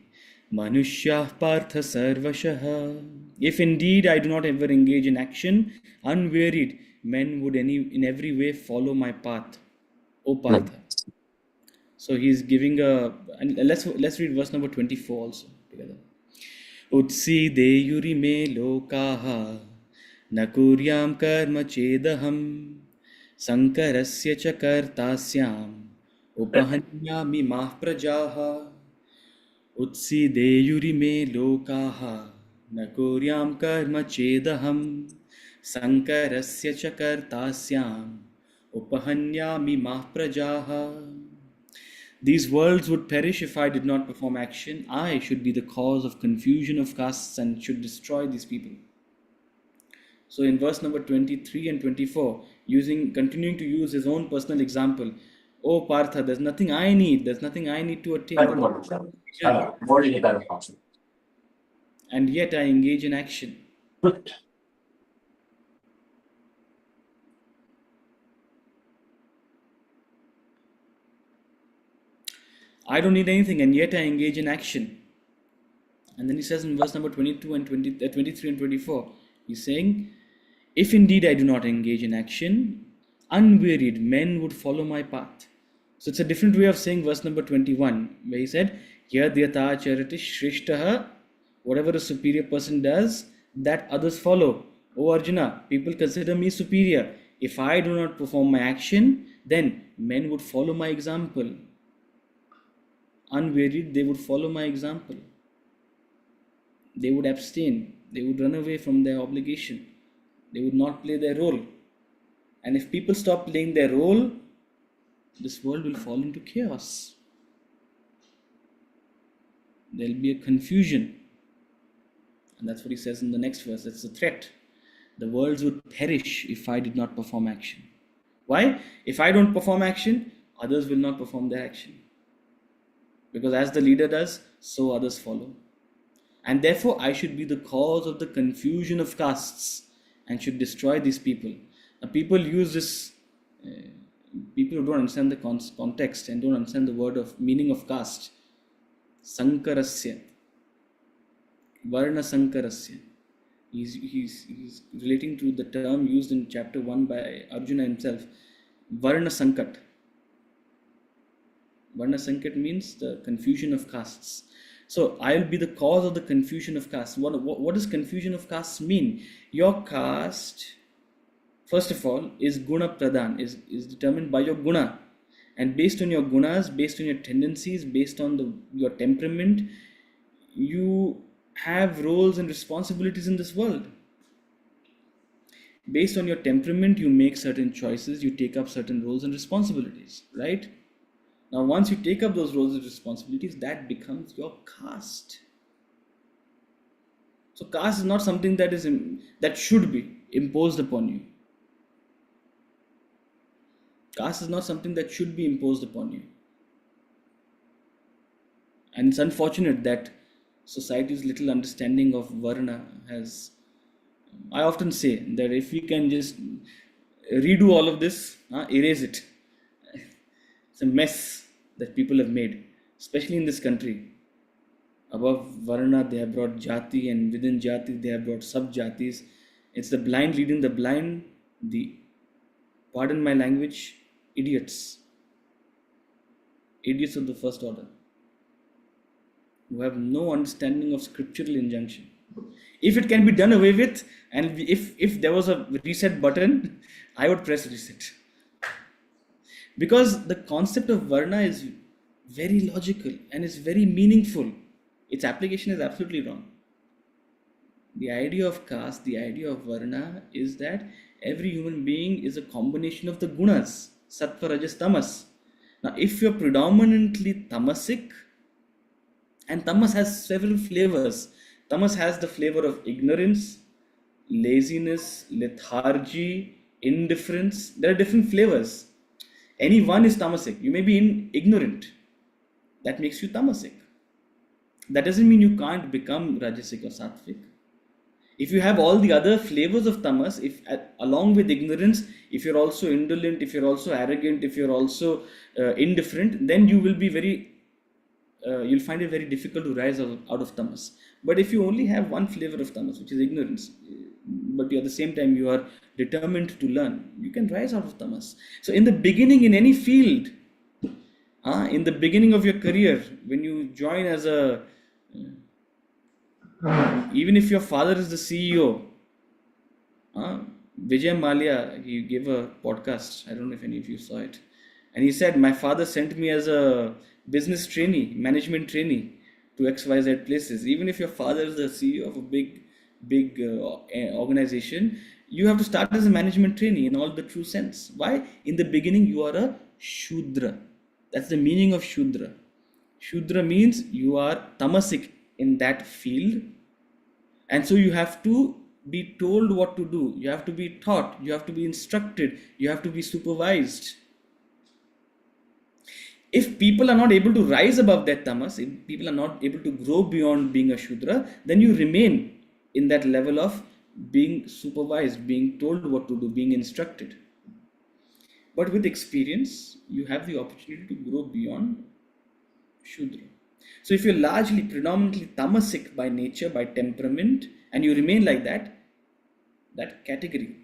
manushya partha sarvashah. If indeed I do not ever engage in action, unwearied men would in every way follow my path, O Partha. So he's giving and let's read verse number 24 also together. Utsi deyuri me lokaha nakuryam karma chedaham sankarasya cha kartasyam upahanyami mah prajaha. Utsi deyuri me lokaha nakuryam karma chedaham sankarasya cha kartasyam upahanyami mah prajaha. These worlds would perish if I did not perform action. I should be the cause of confusion of castes and should destroy these people. So in verse number 23 and 24, continuing to use his own personal example, O Partha, there's nothing I need to attain. And yet I engage in action. I don't need anything, and yet I engage in action. And then he says in verse number 22 and 23 and 24, he's saying, if indeed I do not engage in action, unwearied men would follow my path. So it's a different way of saying verse number 21, where he said, Yadyata charati shrishtaha, whatever a superior person does, that others follow. O Arjuna, people consider me superior. If I do not perform my action, then men would follow my example. Unwearied, they would follow my example. They would abstain. They would run away from their obligation. They would not play their role. And if people stop playing their role, this world will fall into chaos. There'll be a confusion. And that's what he says in the next verse. That's the threat. The worlds would perish if I did not perform action. Why? If I don't perform action, others will not perform their action. Because as the leader does, so others follow. And therefore, I should be the cause of the confusion of castes and should destroy these people. Now, people use this, people who don't understand the context and don't understand the word of meaning of caste. Sankarasya. Varna Sankarasya. He's relating to the term used in chapter 1 by Arjuna himself. Varna Sankat. Varna Sankat means the confusion of castes. So I'll be the cause of the confusion of castes. What does confusion of castes mean? Your caste, first of all, is guna pradhan, is determined by your guna. And based on your gunas, based on your tendencies, based on your temperament, you have roles and responsibilities in this world. Based on your temperament, you make certain choices, you take up certain roles and responsibilities, right? Now, once you take up those roles and responsibilities, that becomes your caste. So, caste is not something that should be imposed upon you. Caste is not something that should be imposed upon you. And it's unfortunate that society's little understanding of Varna has. I often say that if we can just redo all of this, erase it. It's a mess that people have made, especially in this country. Above Varna, they have brought Jati, and within Jati, they have brought sub-Jatis. It's the blind leading the blind, pardon my language, idiots. Idiots of the first order, who have no understanding of scriptural injunction. If it can be done away with, and if there was a reset button, I would press reset. Because the concept of Varna is very logical and it's very meaningful. Its application is absolutely wrong. The idea of caste, the idea of Varna is that every human being is a combination of the gunas, sattva, rajas, tamas. Now, if you're predominantly tamasic, and tamas has several flavors. Tamas has the flavor of ignorance, laziness, lethargy, indifference. There are different flavors. Any one is tamasic. You may be ignorant. That makes you tamasic. That doesn't mean you can't become rajasic or sattvic. If you have all the other flavors of tamas, if along with ignorance, if you're also indolent, if you're also arrogant, if you're also indifferent, then you will be you'll find it very difficult to rise out of tamas. But if you only have one flavor of tamas, which is ignorance, but at the same time you are determined to learn, you can rise out of tamas. So in the beginning, in any field, in the beginning of your career, when you join as even if your father is the CEO, Vijay Mallya, he gave a podcast, I don't know if any of you saw it, and he said, my father sent me as a business trainee, management trainee to XYZ places. Even if your father is the CEO of a big organization, you have to start as a management trainee in all the true sense. Why? In the beginning, you are a Shudra. That's the meaning of Shudra. Shudra means you are tamasic in that field, and so you have to be told what to do. You have to be taught. You have to be instructed. You have to be supervised. If people are not able to rise above that tamas, if people are not able to grow beyond being a Shudra, then you remain in that level of being supervised, being told what to do, being instructed. But with experience, you have the opportunity to grow beyond Shudra. So if you're largely, predominantly tamasic by nature, by temperament, and you remain like that category,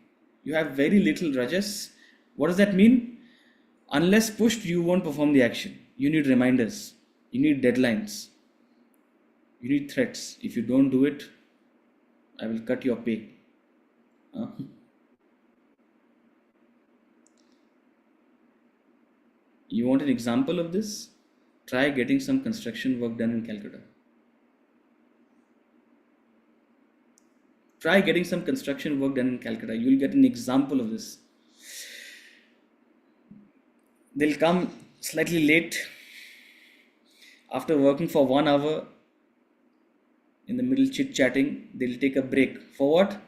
you have very little rajas. What does that mean? Unless pushed, you won't perform the action. You need reminders. You need deadlines. You need threats. If you don't do it, I will cut your pay. You want an example of this? Try getting some construction work done in Calcutta. Try getting some construction work done in Calcutta. You'll get an example of this. They'll come slightly late after working for 1 hour. In the middle chit chatting, they'll take a break. For what?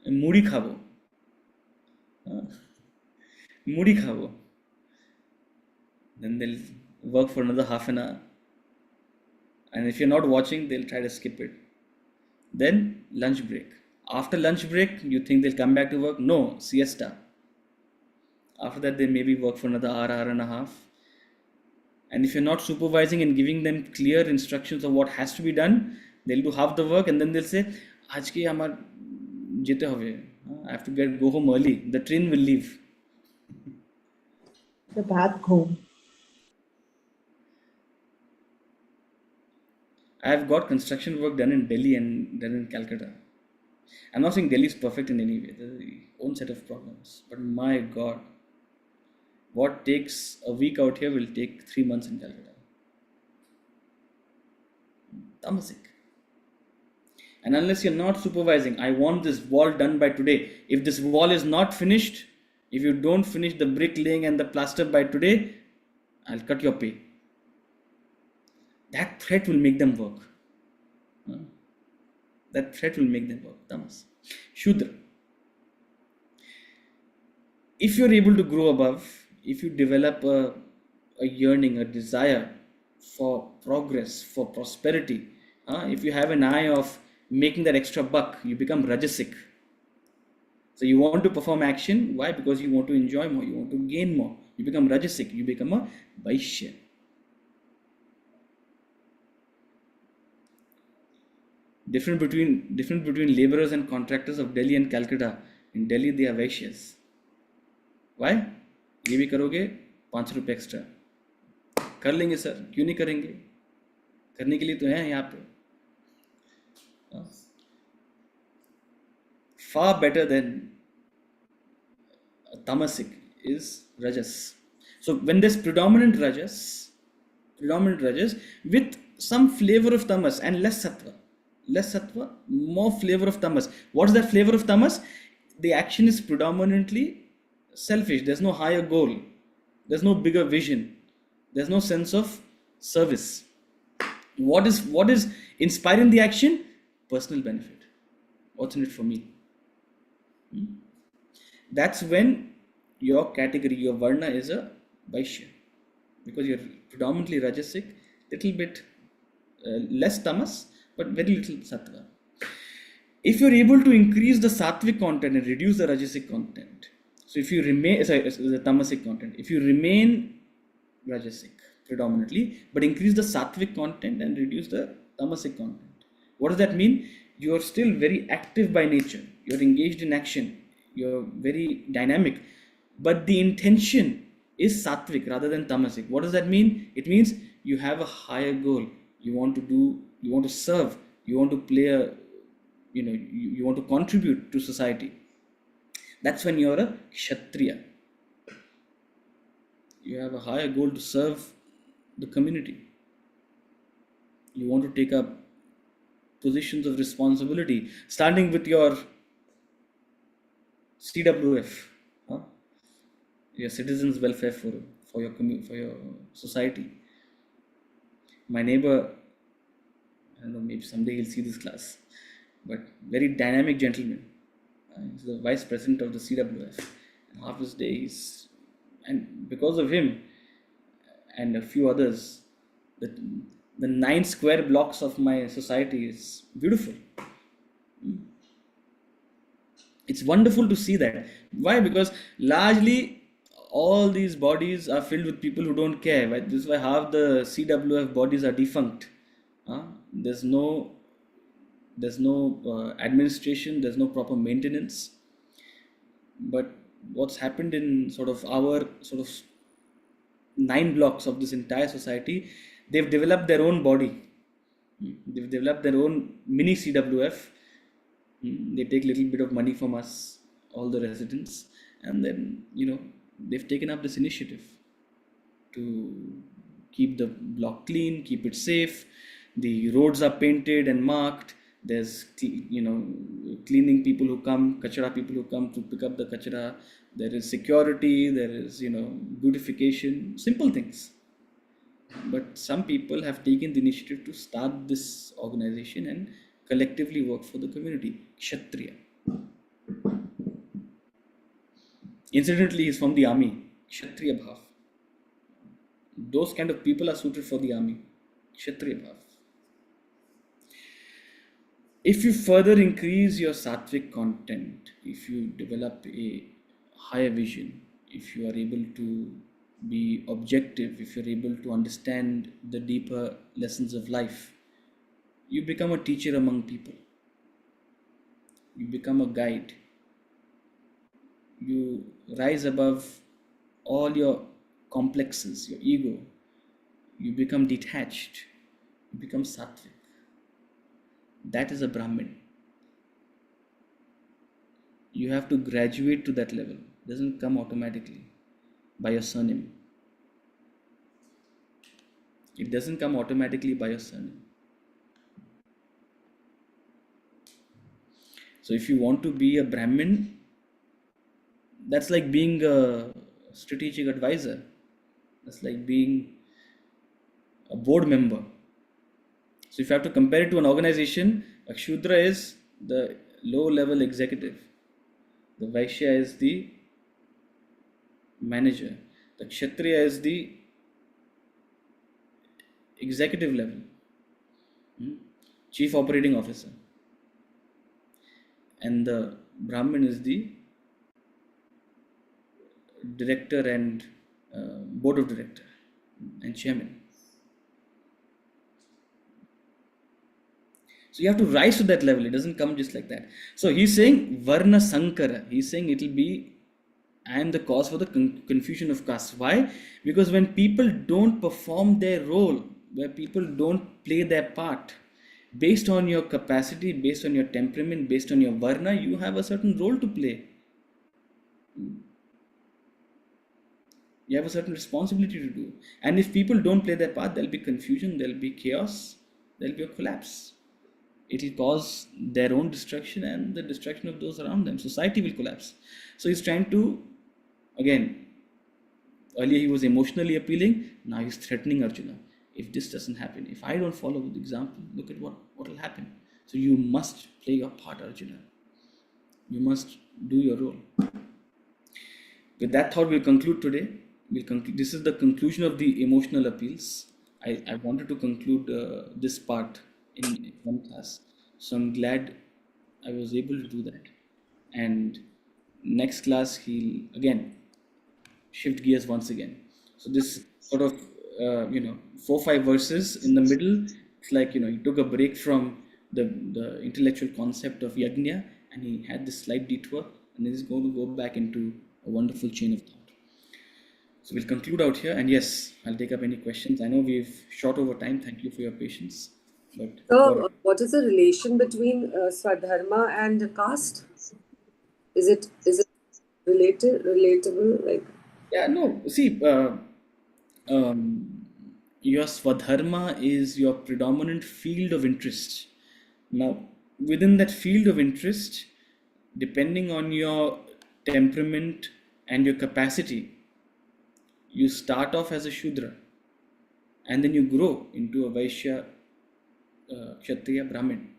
Moody khabo. Moody khabo. Then they'll work for another half an hour. And if you're not watching, they'll try to skip it. Then lunch break. After lunch break, you think they'll come back to work? No, siesta. After that, they maybe work for another hour, hour and a half. And if you're not supervising and giving them clear instructions of what has to be done, they'll do half the work and then they'll say, "Aaj ke amar jete hobe. I have to go home early. The train will leave." The back home. I've got construction work done in Delhi and done in Calcutta. I'm not saying Delhi is perfect in any way. There's its own set of problems. But my God, what takes a week out here will take 3 months in Calcutta. Tamasic. And unless you're not supervising, I want this wall done by today. If this wall is not finished, if you don't finish the bricklaying and the plaster by today, I'll cut your pay. That threat will make them work. That threat will make them work. Tamas. Shudra. If you're able to grow above, if you develop a yearning, a desire for progress, for prosperity, if you have an eye of making that extra buck, you become rajasic. So you want to perform action. Why? Because you want to enjoy more, you want to gain more. You become rajasic, you become a vaishya. Different between laborers and contractors of Delhi and Calcutta. In Delhi, they are vaishyas. Why? ये भी करोगे 5 रुपये extra कर लेंगे sir, क्यों नहीं करेंगे? करने के लिए तो हैं यहाँ पे. Far better than tamasic is rajas. So when there's predominant rajas with some flavor of tamas and less sattva, more flavor of tamas. What's that flavor of tamas? The action is predominantly selfish. There's no higher goal. There's no bigger vision. There's no sense of service. What is inspiring the action? Personal benefit. What's in it for me? That's when your category, your varna is a vaishya, because you're predominantly rajasic, little bit less tamas, but very little sattva. If you're able to increase the sattvic content and reduce the rajasic content, so if you remain, the tamasic content, if you remain rajasic predominantly, but increase the sattvic content and reduce the tamasic content, what does that mean? You're still very active by nature. You're engaged in action. You're very dynamic, but the intention is sattvic rather than tamasic. What does that mean? It means you have a higher goal. You want to serve. You want to play you want to contribute to society. That's when you're a kshatriya. You have a higher goal to serve the community. You want to take up positions of responsibility, starting with your CWF, your Citizens Welfare Forum, for your society. My neighbor, I don't know, maybe someday he'll see this class, but very dynamic gentleman. He's the vice president of the CWF, and half his day and because of him and a few others, the 9 square blocks of my society is beautiful. It's wonderful to see that. Why? Because largely all these bodies are filled with people who don't care. Right? This is why half the CWF bodies are defunct. There's no administration, there's no proper maintenance. But what's happened in our 9 blocks of this entire society, they've developed their own body. They've developed their own mini CWF. They take a little bit of money from us, all the residents, and then they've taken up this initiative to keep the block clean, keep it safe. The roads are painted and marked. There's cleaning people who come, kachara people who come to pick up the kachara. There is security. There is beautification, simple things. But some people have taken the initiative to start this organization and collectively work for the community. Kshatriya. Incidentally, he's from the army. Kshatriya Bhav. Those kind of people are suited for the army. Kshatriya Bhav. If you further increase your sattvic content, if you develop a higher vision, if you are able to be objective, if you're able to understand the deeper lessons of life, you become a teacher among people. You become a guide. You rise above all your complexes, your ego. You become detached. You become sattvic. That is a Brahmin. You have to graduate to that level. It doesn't come automatically by your surname. It doesn't come automatically by your surname. So if you want to be a Brahmin, that's like being a strategic advisor. That's like being a board member. So if you have to compare it to an organization, a Shudra is the low-level executive. The Vaishya is the manager. The Kshatriya is the executive level, chief operating officer. And the Brahmin is the director and board of director and chairman. So you have to rise to that level. It doesn't come just like that. So he's saying Varna Sankara. He's saying it will be, I am the cause for the confusion of caste. Why? Because when people don't perform their role, where people don't play their part, based on your capacity, based on your temperament, based on your Varna, you have a certain role to play. You have a certain responsibility to do. And if people don't play their part, there'll be confusion, there'll be chaos, there'll be a collapse. It will cause their own destruction and the destruction of those around them. Society will collapse. So he's trying to, again, earlier he was emotionally appealing, now he's threatening Arjuna. If this doesn't happen, if I don't follow the example, look at what will happen. So you must play your part, Arjuna. You must do your role. With that thought, we'll conclude today. This is the conclusion of the emotional appeals. I wanted to conclude this part in one class. So I'm glad I was able to do that. And next class, he'll again shift gears once again. So this sort of 4-5 verses in the middle, it's like he took a break from the intellectual concept of yajna, and he had this slight detour, and then he's going to go back into a wonderful chain of thought. So we'll conclude out here, and yes, I'll take up any questions. I know we've short over time. Thank you for your patience. But so, what is the relation between Swadharma and caste? Is it relatable? Like, yeah, no. See, your Swadharma is your predominant field of interest. Now, within that field of interest, depending on your temperament and your capacity, you start off as a Shudra, and then you grow into a Vaishya, Kshatriya, Brahmin.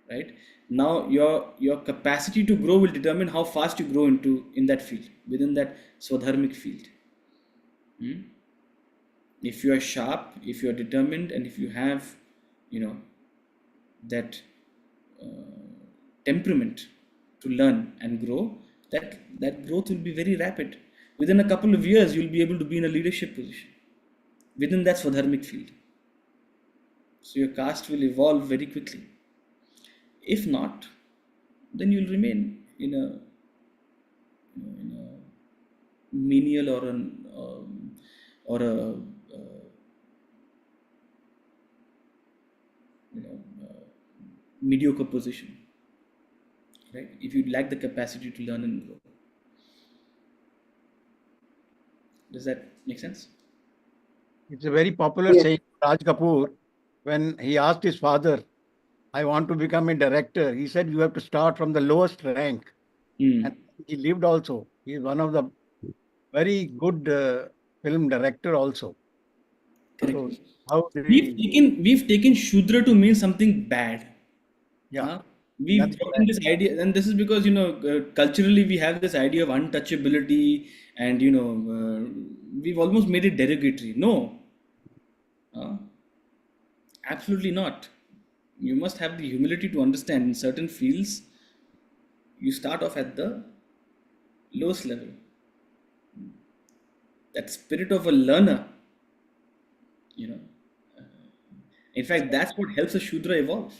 Right? Now, your capacity to grow will determine how fast you grow in that field, within that Swadharmic field. If you are sharp, if you are determined, and if you have, that temperament to learn and grow, that growth will be very rapid. Within a couple of years, you'll be able to be in a leadership position within that Swadharmic field. So your caste will evolve very quickly. If not, then you'll remain in a menial or a mediocre position, right? If you lack the capacity to learn and grow. Does that make sense? It's a very popular saying, Raj Kapoor, when he asked his father, I want to become a director. He said, you have to start from the lowest rank. And he lived also. He is one of the very good film director also. Correct. So how did he... We've taken Shudra to mean something bad. Yeah. We've That's taken this idea, and this is because culturally we have this idea of untouchability, and we've almost made it derogatory. No, absolutely not. You must have the humility to understand in certain fields you start off at the lowest level. That spirit of a learner, in fact, that's what helps a Shudra evolve.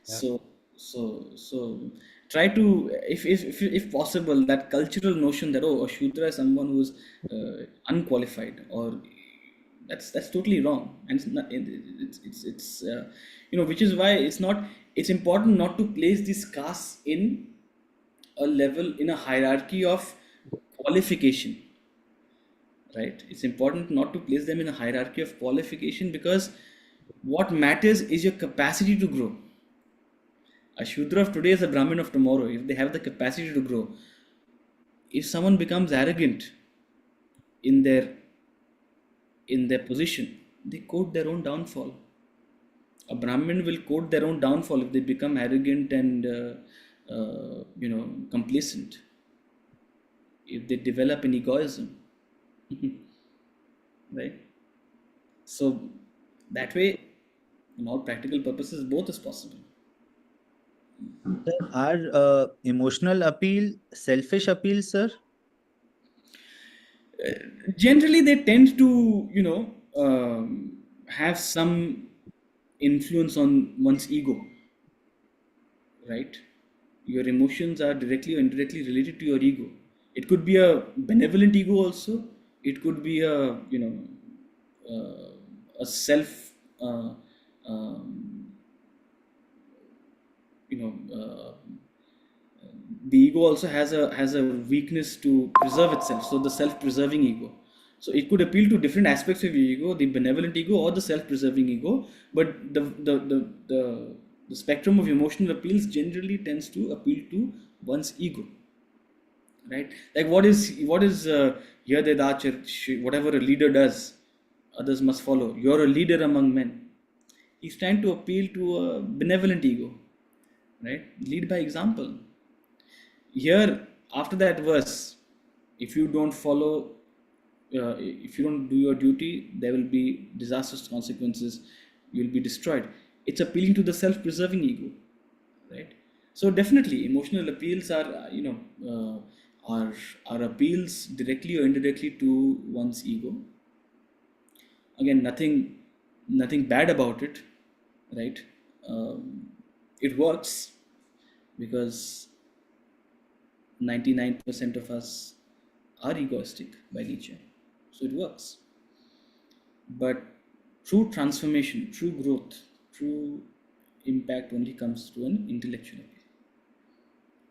Yeah. So try to, if possible, that cultural notion that a Shudra is someone who's unqualified, or that's totally wrong, and it's which is why it's important not to place these castes in a level, in a hierarchy of qualification, right? It's important not to place them in a hierarchy of qualification, because what matters is your capacity to grow. A Shudra of today is a Brahmin of tomorrow, if they have the capacity to grow. If someone becomes arrogant in their position, they quote their own downfall. A Brahmin will quote their own downfall if they become arrogant and complacent, if they develop an egoism. Right? So that way, in all practical purposes, both is possible. Sir, are emotional appeal selfish appeal, sir? Generally, they tend to have some influence on one's ego, right? Your emotions are directly or indirectly related to your ego. It could be a benevolent ego also. It could be a self the ego also has a weakness to preserve itself, so the self-preserving ego. So it could appeal to different aspects of your ego, the benevolent ego or the self-preserving ego, but the spectrum of emotional appeals generally tends to appeal to one's ego, right? Like what is Yadedachar, whatever a leader does, others must follow. You're a leader among men. He's trying to appeal to a benevolent ego, right? Lead by example. Here, after that verse, if you don't follow, if you don't do your duty, there will be disastrous consequences. You'll be destroyed. It's appealing to the self-preserving ego, right? So definitely, emotional appeals are, are appeals directly or indirectly to one's ego. Again, nothing bad about it, right? It works because 99% of us are egoistic by nature, so it works. But true transformation, true growth, true impact only comes through an intellectual appeal.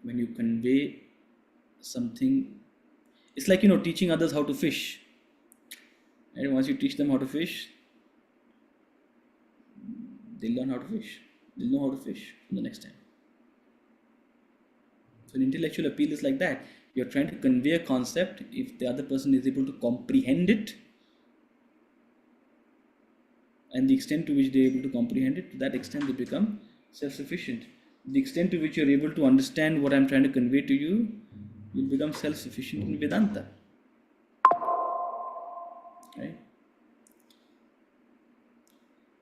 When you convey something, it's like teaching others how to fish. And once you teach them how to fish, they'll learn how to fish. They'll know how to fish for the next time. So an intellectual appeal is like that. You're trying to convey a concept. If the other person is able to comprehend it, and the extent to which they're able to comprehend it, to that extent they become self-sufficient. The extent to which you're able to understand what I'm trying to convey to you, you'll become self-sufficient in Vedanta. Right?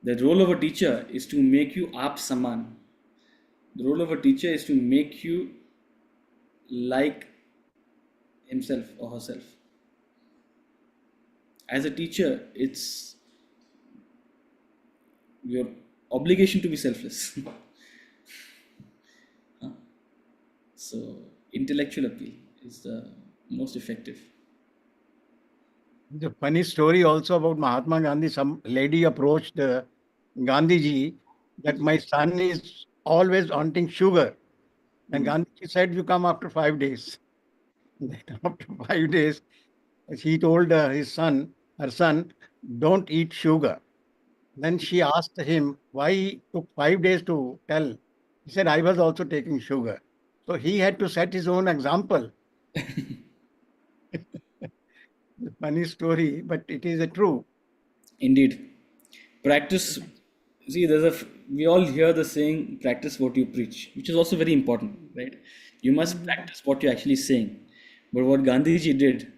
The role of a teacher is to make you aap saman. The role of a teacher is to make you like himself or herself. As a teacher, it's your obligation to be selfless. So intellectual appeal is the most effective. The funny story also about Mahatma Gandhi. Some lady approached Gandhiji that my son is always wanting sugar. And Gandhiji said, you come after 5 days. After 5 days, he told her son, don't eat sugar. Then she asked him why he took 5 days to tell. He said, I was also taking sugar. So he had to set his own example. Funny story, but it is a true. Indeed. Practice. See, we all hear the saying, practice what you preach, which is also very important, right? You must practice what you're actually saying. But what Gandhiji did,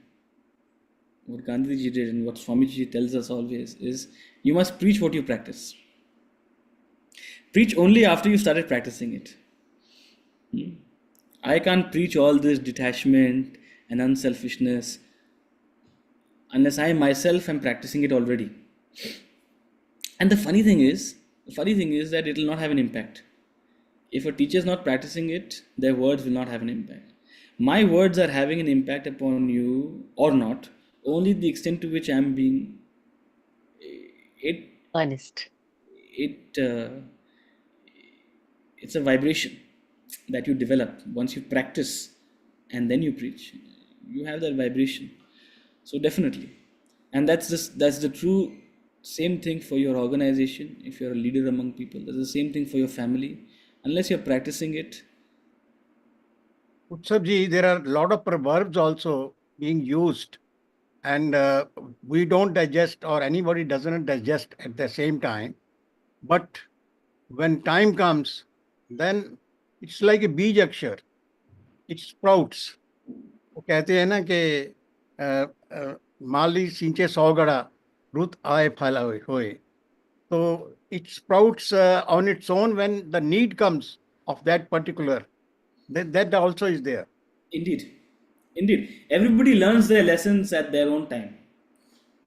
and what Swamiji tells us always is, you must preach what you practice. Preach only after you started practicing it. I can't preach all this detachment and unselfishness unless I myself am practicing it already. And the funny thing is that it will not have an impact. If a teacher is not practicing it, their words will not have an impact. My words are having an impact upon you or not, only the extent to which I am being honest. It's a vibration that you develop once you practice and then you preach. You have that vibration. So definitely. And that's the true same thing for your organization. If you're a leader among people, that's the same thing for your family. Unless you're practicing it. Utsavji, there are a lot of proverbs also being used, and we don't digest, or anybody doesn't digest at the same time. But when time comes, then it's like a beej akshar. It sprouts. वो कहते हैं ना कि माली सिंचे 100 गड़ा रुत आए फल होए. So it sprouts on its own when the need comes of that particular. That also is there. Indeed. Everybody learns their lessons at their own time.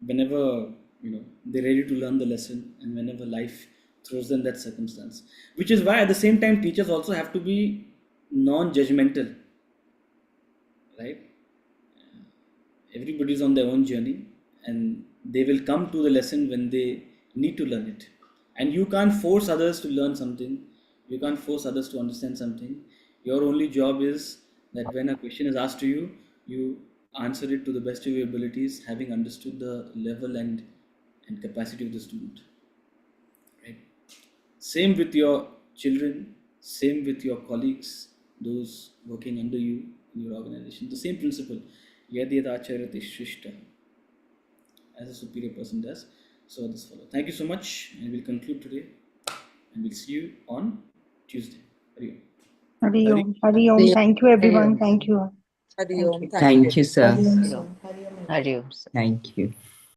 Whenever they're ready to learn the lesson, and whenever life throws them that circumstance. Which is why at the same time teachers also have to be non-judgmental. Right? Everybody's on their own journey, and they will come to the lesson when they need to learn it. And you can't force others to learn something. You can't force others to understand something. Your only job is that when a question is asked to you, you answer it to the best of your abilities, having understood the level and capacity of the student. Right? Same with your children, same with your colleagues, those working under you in your organization. The same principle. Yad yad acharati shrishta. As a superior person does, so others follow. Thank you so much, and we'll conclude today, and we'll see you on Tuesday. Hari Om. Hari Om. Hari Om. Thank you, everyone. Thank you. Hari Om. Thank you, sir. Hari Om. Thank you.